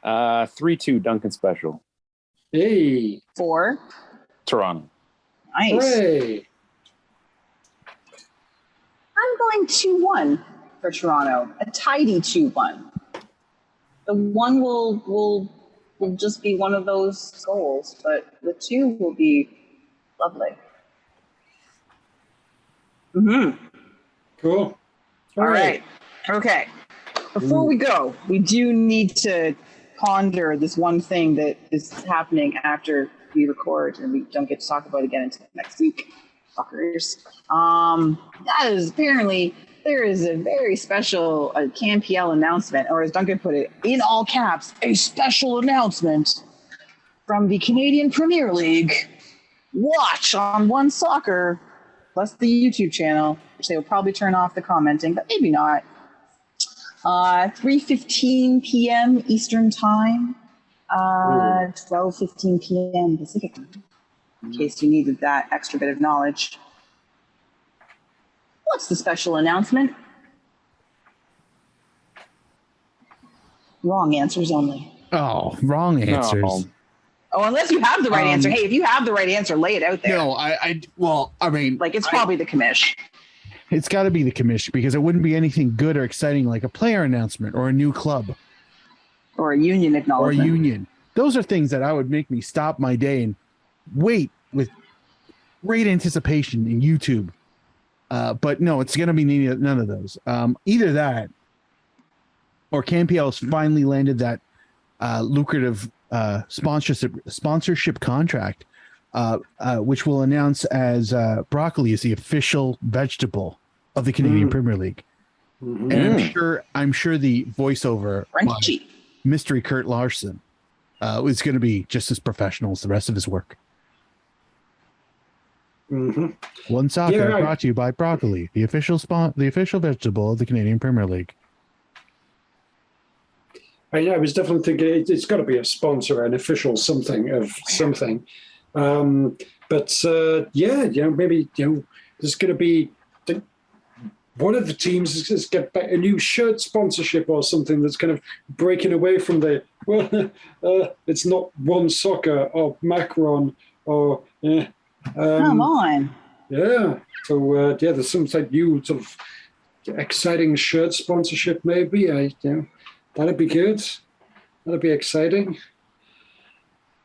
3-2 Duncan Special. Hey. 4. Toronto. Nice. Hooray. I'm going 2-1 for Toronto. A tidy 2-1. The 1 will just be one of those goals, but the 2 will be lovely. Cool. All right. Okay. Before we go, we do need to ponder this one thing that is happening after we record and we don't get to talk about it again until next week. Fuckers. That is apparently there is a very special CanPL announcement, or as Duncan put it, in all caps, a special announcement from the Canadian Premier League. Watch on One Soccer, plus the YouTube channel, which they will probably turn off the commenting, but maybe not. 3:15 p.m. Eastern Time, 12:15 p.m. Pacific Time, in case you needed that extra bit of knowledge. What's the special announcement? Wrong answers only. Oh, wrong answers. No. Oh, unless you have the right answer. Hey, if you have the right answer, lay it out there. No, I mean, like it's probably the commish. It's got to be the commission because it wouldn't be anything good or exciting like a player announcement or a new club or a union acknowledgement. Or a union. Those are things that would make me stop my day and wait with great anticipation in YouTube. But no, it's going to be none of those. Either that or CanPL's finally landed that lucrative sponsorship contract, which will announce as broccoli is the official vegetable of the Canadian Premier League. Mm-hmm. And I'm sure the voiceover by Mystery Kurt Larson is going to be just as professional as the rest of his work. Mm-hmm. One Soccer brought to you by broccoli, the official vegetable of the Canadian Premier League. I was definitely thinking it's got to be a sponsor, an official something of something. Maybe there's going to be one of the teams is get a new shirt sponsorship or something that's kind of breaking away from the it's not One Soccer or Macron or come on. Yeah. So there's some like new sort of exciting shirt sponsorship. Maybe that'd be good. That'd be exciting.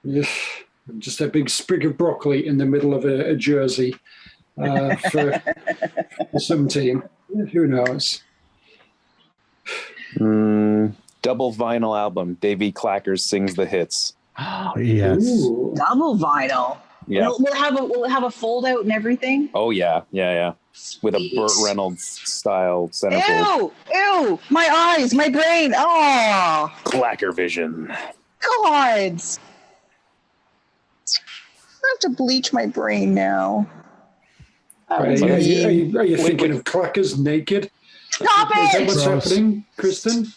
Yeah. Just a big sprig of broccoli in the middle of a jersey for some team. Who knows? Double vinyl album. Davey Clackers sings the hits. Oh yes. Ooh. Double vinyl. Yeah. We'll have a fold out and everything. Oh yeah. Sweet. With a Burt Reynolds style centerfold. Ew! My eyes, my brain. Oh. Clacker vision. God. I have to bleach my brain now. Are you thinking of Clackers naked? Stop it! Is that what's happening, Kristin?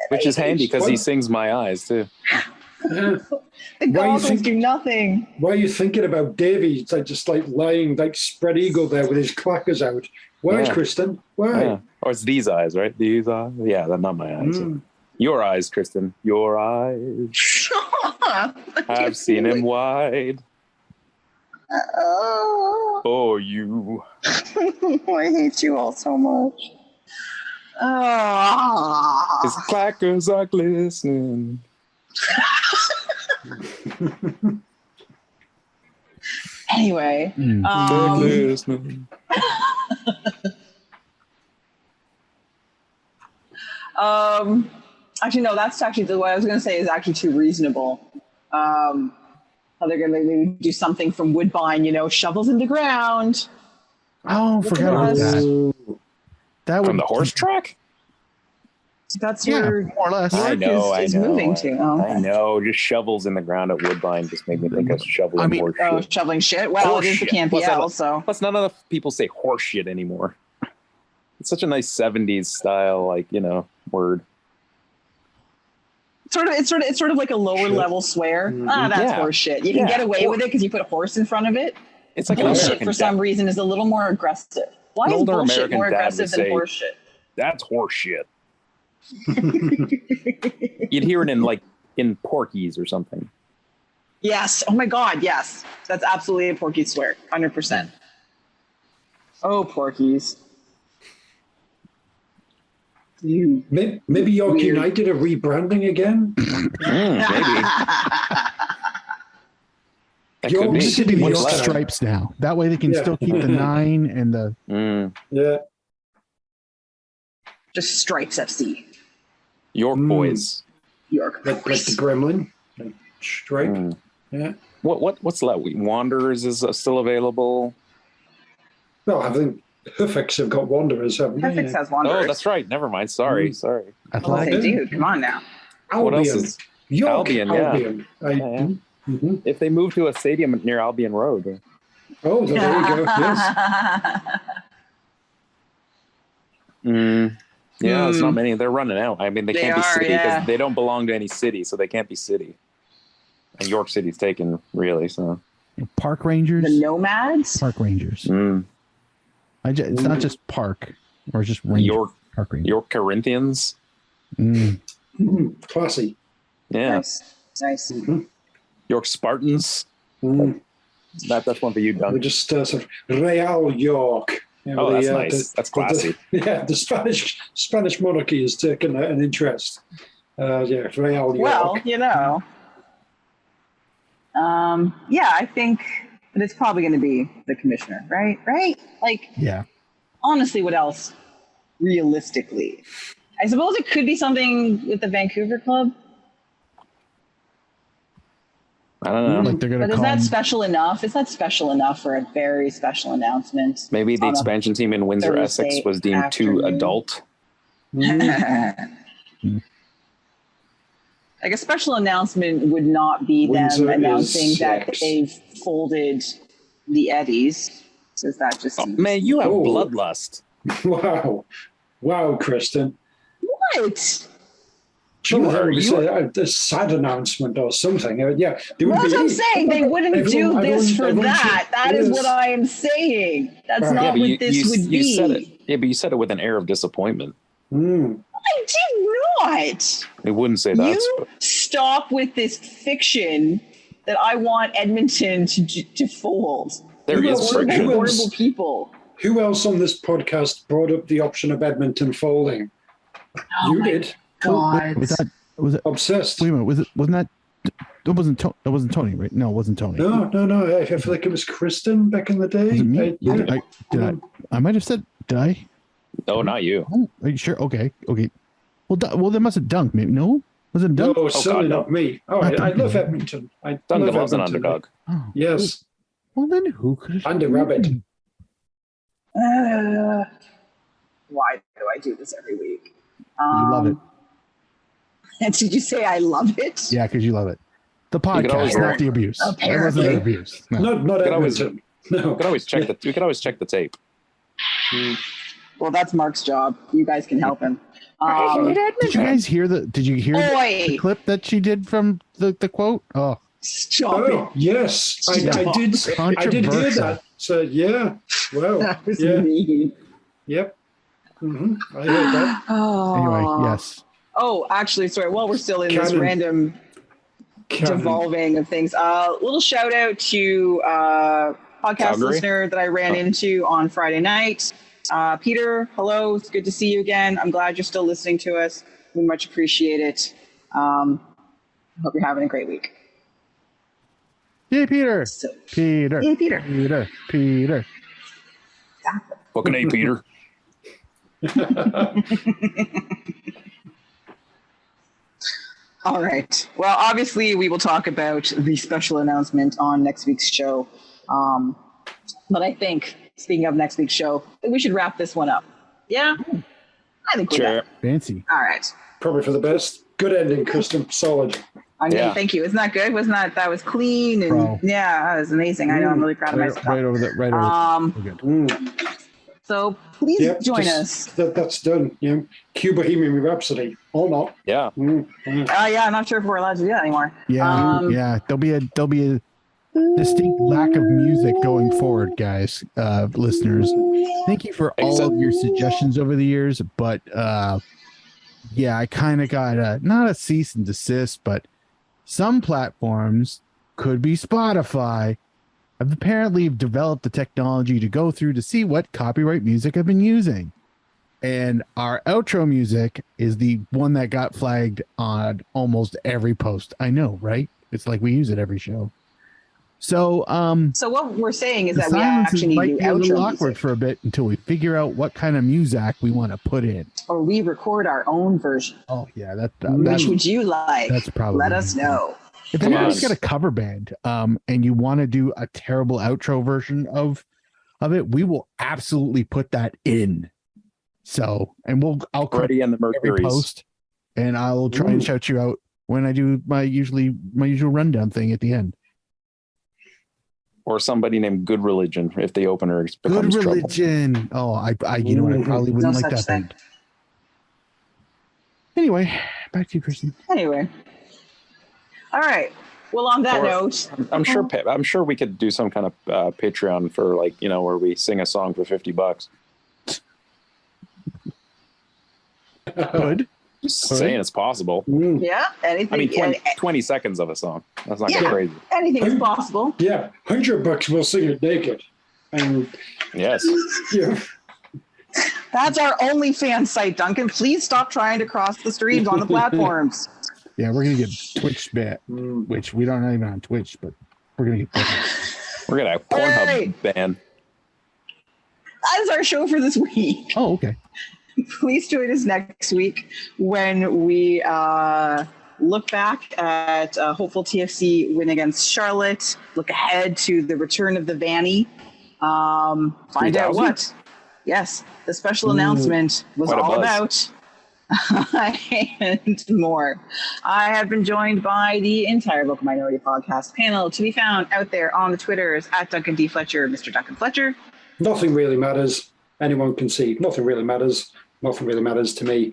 Which is handy because he sings my eyes too. Yeah. The goggles do nothing. Why are you thinking about Davey? It's just like lying, like spread eagle there with his clackers out. Why, Kristin? Why? Yeah. Or it's these eyes, right? These eyes? Yeah, they're not my eyes. Your eyes, Kristin. Your eyes. I've seen him wide. For you. I hate you all so much. His clackers are glistening. Anyway. Actually, no, that's actually what I was going to say is actually too reasonable. How they're going to maybe do something from Woodbine, shovels in the ground. Oh, forgot about that. That from the horse track? That's where more or less. I know. Moving to. I know. Just shovels in the ground at Woodbine just made me think of shoveling horse shit. Shoveling shit? Well, horse it is the CanPL, so. Plus, none of the people say horse shit anymore. It's such a nice 70s style, word. It's sort of like a lower level swear. That's horse shit. You can get away with it because you put a horse in front of it. It's like bullshit for some reason is a little more aggressive. Why is bullshit more aggressive than horse shit? That's horse shit. You'd hear it in Porky's or something. Yes. Oh my God. Yes. That's absolutely a Porky swear. 100%. Oh, Porky's. Maybe York United are rebranding again. Maybe. York City York stripes now. That way they can still keep the 9 and the. Yeah. Just Stripes FC. York boys. York. like the Gremlin, like Shrek. Yeah. What's that? Wanderers is still available. Well, I think Hufix have got Wanderers, haven't they? Hufix has Wanderers. Oh, that's right. Never mind. Sorry. Well, say, dude, come on now. Albion. What else is York Albion? Yeah. Albion. Mhm. If they move to a stadium near Albion Road. Oh, there you go. Yes. Yeah, there's not many. They're running out. I mean, they can't be city yeah. because they don't belong to any city, so they can't be city. And York City's taken, really. So Park Rangers. The Nomads? Park Rangers. It's not just Park or just Ranger. Park Rangers. York Corinthians. Classy. Yeah. Nice. York Spartans. That's one for you, Duncan. We're just sort of Real York. You know, that's nice. That's classy. The Spanish monarchy has taken an interest. Real York. Well, I think that it's probably going to be the commissioner, right? Like, yeah. Honestly, what else? Realistically, I suppose it could be something with the Vancouver club. I don't know. Like they're gonna. But is that special enough? Is that special enough for a very special announcement? Maybe the expansion team in Windsor, Essex was deemed too adult. Like a special announcement would not be Windsor them announcing that sex. they've folded the Eddies. Because that just seems... Man, you have bloodlust. Wow, Kristin. What? Sure, a sad announcement or something. Yeah, well, that's what I'm saying. They wouldn't do this for that. That is what I am saying. That's not what this would be. You said it. Yeah, but you said it with an air of disappointment. I did not. They wouldn't say that. You stop with this fiction that I want Edmonton to fold. There is friction. Horrible people. Who else on this podcast brought up the option of Edmonton folding? You did. God. Was it obsessed? Wait a minute. That wasn't Tony, right? No, it wasn't Tony. No. I feel like it was Kristin back in the day. Was it me? I might have said. Did I? No, not you. Oh, are you sure? Okay. Well, they must have dunked. Maybe no. Was it Dunk? No, certainly not me. Oh, I love Edmonton. Duncan loves an underdog. Oh, yes. Well, then who could? And a rabbit. Why do I do this every week? You love it. And did you say I love it? Yeah, because you love it. The podcast, not the abuse. Apparently. That wasn't the abuse. No. Not Edmonton. We could always check the tape. Well, that's Mark's job. You guys can help him. Did you guys hear the the clip that she did from the quote? Oh, stop it. Yes, I did hear that. So yeah, well, that was mean. Yep. I heard that. Anyway, yes. Oh, actually, sorry. While we're still in this random devolving of things, little shout out to podcast listener that I ran into on Friday night. Peter, hello. It's good to see you again. I'm glad you're still listening to us. We much appreciate it. Hope you're having a great week. Yay, Peter. Peter. Yay, Peter. Peter. Fucking A, Peter. All right. Well, obviously, we will talk about the special announcement on next week's show. But I think, speaking of next week's show, we should wrap this one up. Yeah? I think we're done. Fancy. All right. Probably for the best. Good ending, Kristin. Solid. I mean, thank you. Isn't that good? Wasn't that was clean and yeah, that was amazing. I know. I'm really proud of myself. Right over there. So please join us. That's done. Yeah. Cue Bohemian Rhapsody or not? Yeah. Yeah. I'm not sure if we're allowed to do that anymore. Yeah. There'll be a distinct lack of music going forward, guys. Listeners, thank you for all of your suggestions over the years, but I kind of got not a cease and desist, but some platforms, could be Spotify, have apparently developed the technology to go through to see what copyright music I've been using. And our outro music is the one that got flagged on almost every post. I know, right? It's like we use it every show. So So what we're saying is the that we silences actually need might to be do a little outro awkward music, for a bit until we figure out what kind of music we want to put in. or we record our own version. Oh yeah, Which that's would you like? that's probably Let us know. If Come anybody's on. got a cover band, and you want to do a terrible outro version of it, we will absolutely put that in. So, and I'll Already in the every Mercuries. post, and I'll try and shout you out when I do my usual rundown thing at the end. Or somebody named Good Religion if the opener Good becomes trouble. religion. Oh, I you know what? I probably wouldn't No like such that thing. band. Anyway, back to you, Kristin. Anyway. All right. Well, on that Or- note, I'm sure we could do some kind of Patreon for where we sing a song for $50. Good. Just saying it's possible. yeah, anything. I mean, 20 seconds of a song. That's not Yeah. crazy. Anything is possible. Yeah, $100 we'll sing it naked. And Yes. yeah. That's our OnlyFans site, Duncan. Please stop trying to cross the streams on the platforms. Yeah, we're gonna get Twitch ban, which we don't even on Twitch, but we're gonna get that. We're gonna have Pornhub right. ban. That is our show for this week. Oh, okay. Please join us next week when we look back at hopeful TFC win against Charlotte, look ahead to the return of the Vanny, find out 3000? what. Yes, the special announcement was What a all buzz. about and more. I have been joined by the entire Vocal Minority Podcast panel to be found out there on the Twitters at Duncan D. Fletcher, Mr. Duncan Fletcher. Nothing really matters. Anyone can see. Nothing really matters. Nothing really matters to me.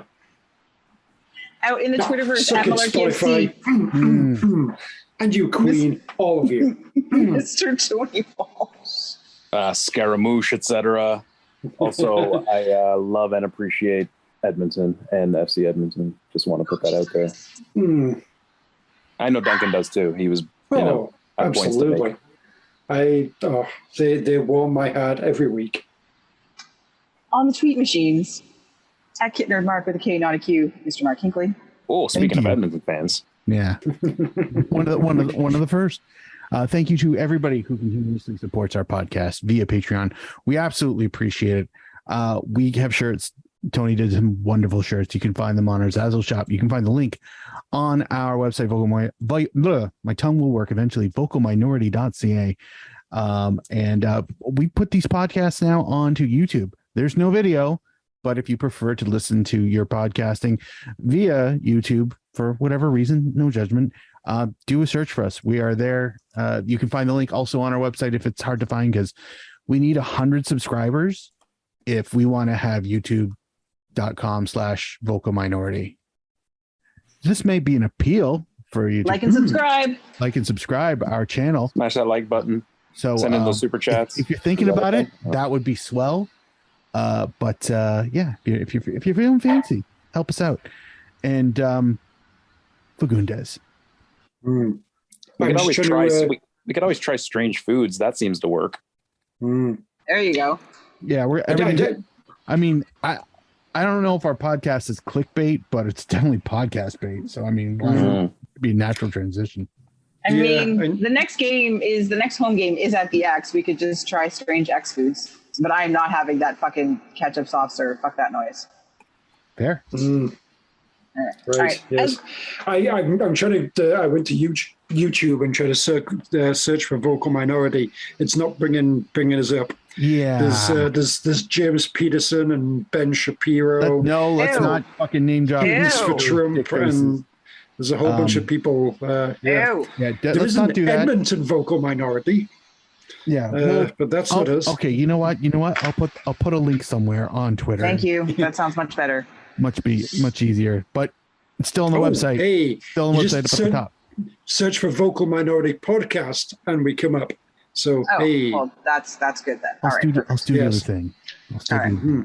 Out in the Twitterverse Suck at it, malarkey Spotify. And you, Queen, all of you. Mr. Tony Walsh. Scaramouche, etc. Also, I love and appreciate Edmonton and FC Edmonton. Just want to put that out there. I know Duncan does too. He was, had points to make. Absolutely. They warm my heart every week. On the tweet machines, at Kittner Mark with a K, not a Q, Mr. Mark Hinkley. Oh, speaking of you. Edmonton fans, Yeah, one of the first. Thank you to everybody who continuously supports our podcast via Patreon. We absolutely appreciate it. We have shirts. Tony did some wonderful shirts. You can find them on our Zazzle shop. You can find the link on our website. My tongue will work eventually. Vocalminority.ca. And we put these podcasts now onto YouTube. There's no video, but if you prefer to listen to your podcasting via YouTube for whatever reason, no judgment, do a search for us. We are there. You can find the link also on our website if it's hard to find, because we need 100 subscribers if we want to have youtube.com/vocal minority. This may be an appeal for you. Like and subscribe. Like and subscribe our channel. smash that like button. So Send in those super chats. If you're thinking about it, that would be swell. But yeah, if you're feeling fancy, help us out. And Fagundes. We could always try. We could always try strange foods. That seems to work. There you go. Yeah, I mean, I don't know if our podcast is clickbait, but it's definitely podcast bait. So I mean, it'd be a natural transition. I mean, the next home game is at the X. We could just try strange X foods, but I'm not having that fucking ketchup soft serve. Fuck that noise. Fair. Right. Right. Yes. I'm trying to. I went to YouTube and tried to search for Vocal Minority. It's not bringing us up. Yeah. There's James Peterson and Ben Shapiro. Let's not fucking name drop. For Trump, and there's a whole bunch of people. Let's There's not an do that. Edmonton Vocal Minority. Yeah, but that's not us. Okay, you know what? I'll put a link somewhere on Twitter. Thank you. That sounds much better. Much easier, but it's still on the website. Hey, still on the website up at the top. Search for Vocal Minority Podcast, and we come up. So well, that's good then. Let's do the other thing. All right.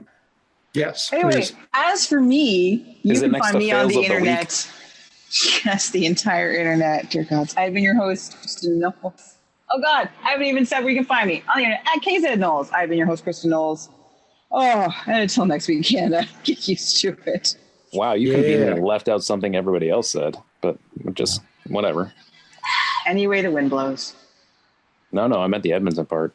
Yes. Anyway, please. as for me, you can find me on the fails of the internet. Yes, the entire internet. Dear God, I've been your host, Kristin Knowles. Oh God, I haven't even said where you can find me on the internet at KZ Knowles. I've been your host, Kristin Knowles. Oh, and until next week, Canada, get used to it. Wow, you conveniently left out something everybody else said, but just whatever. Any way the wind blows. No, I meant the Edmondson part.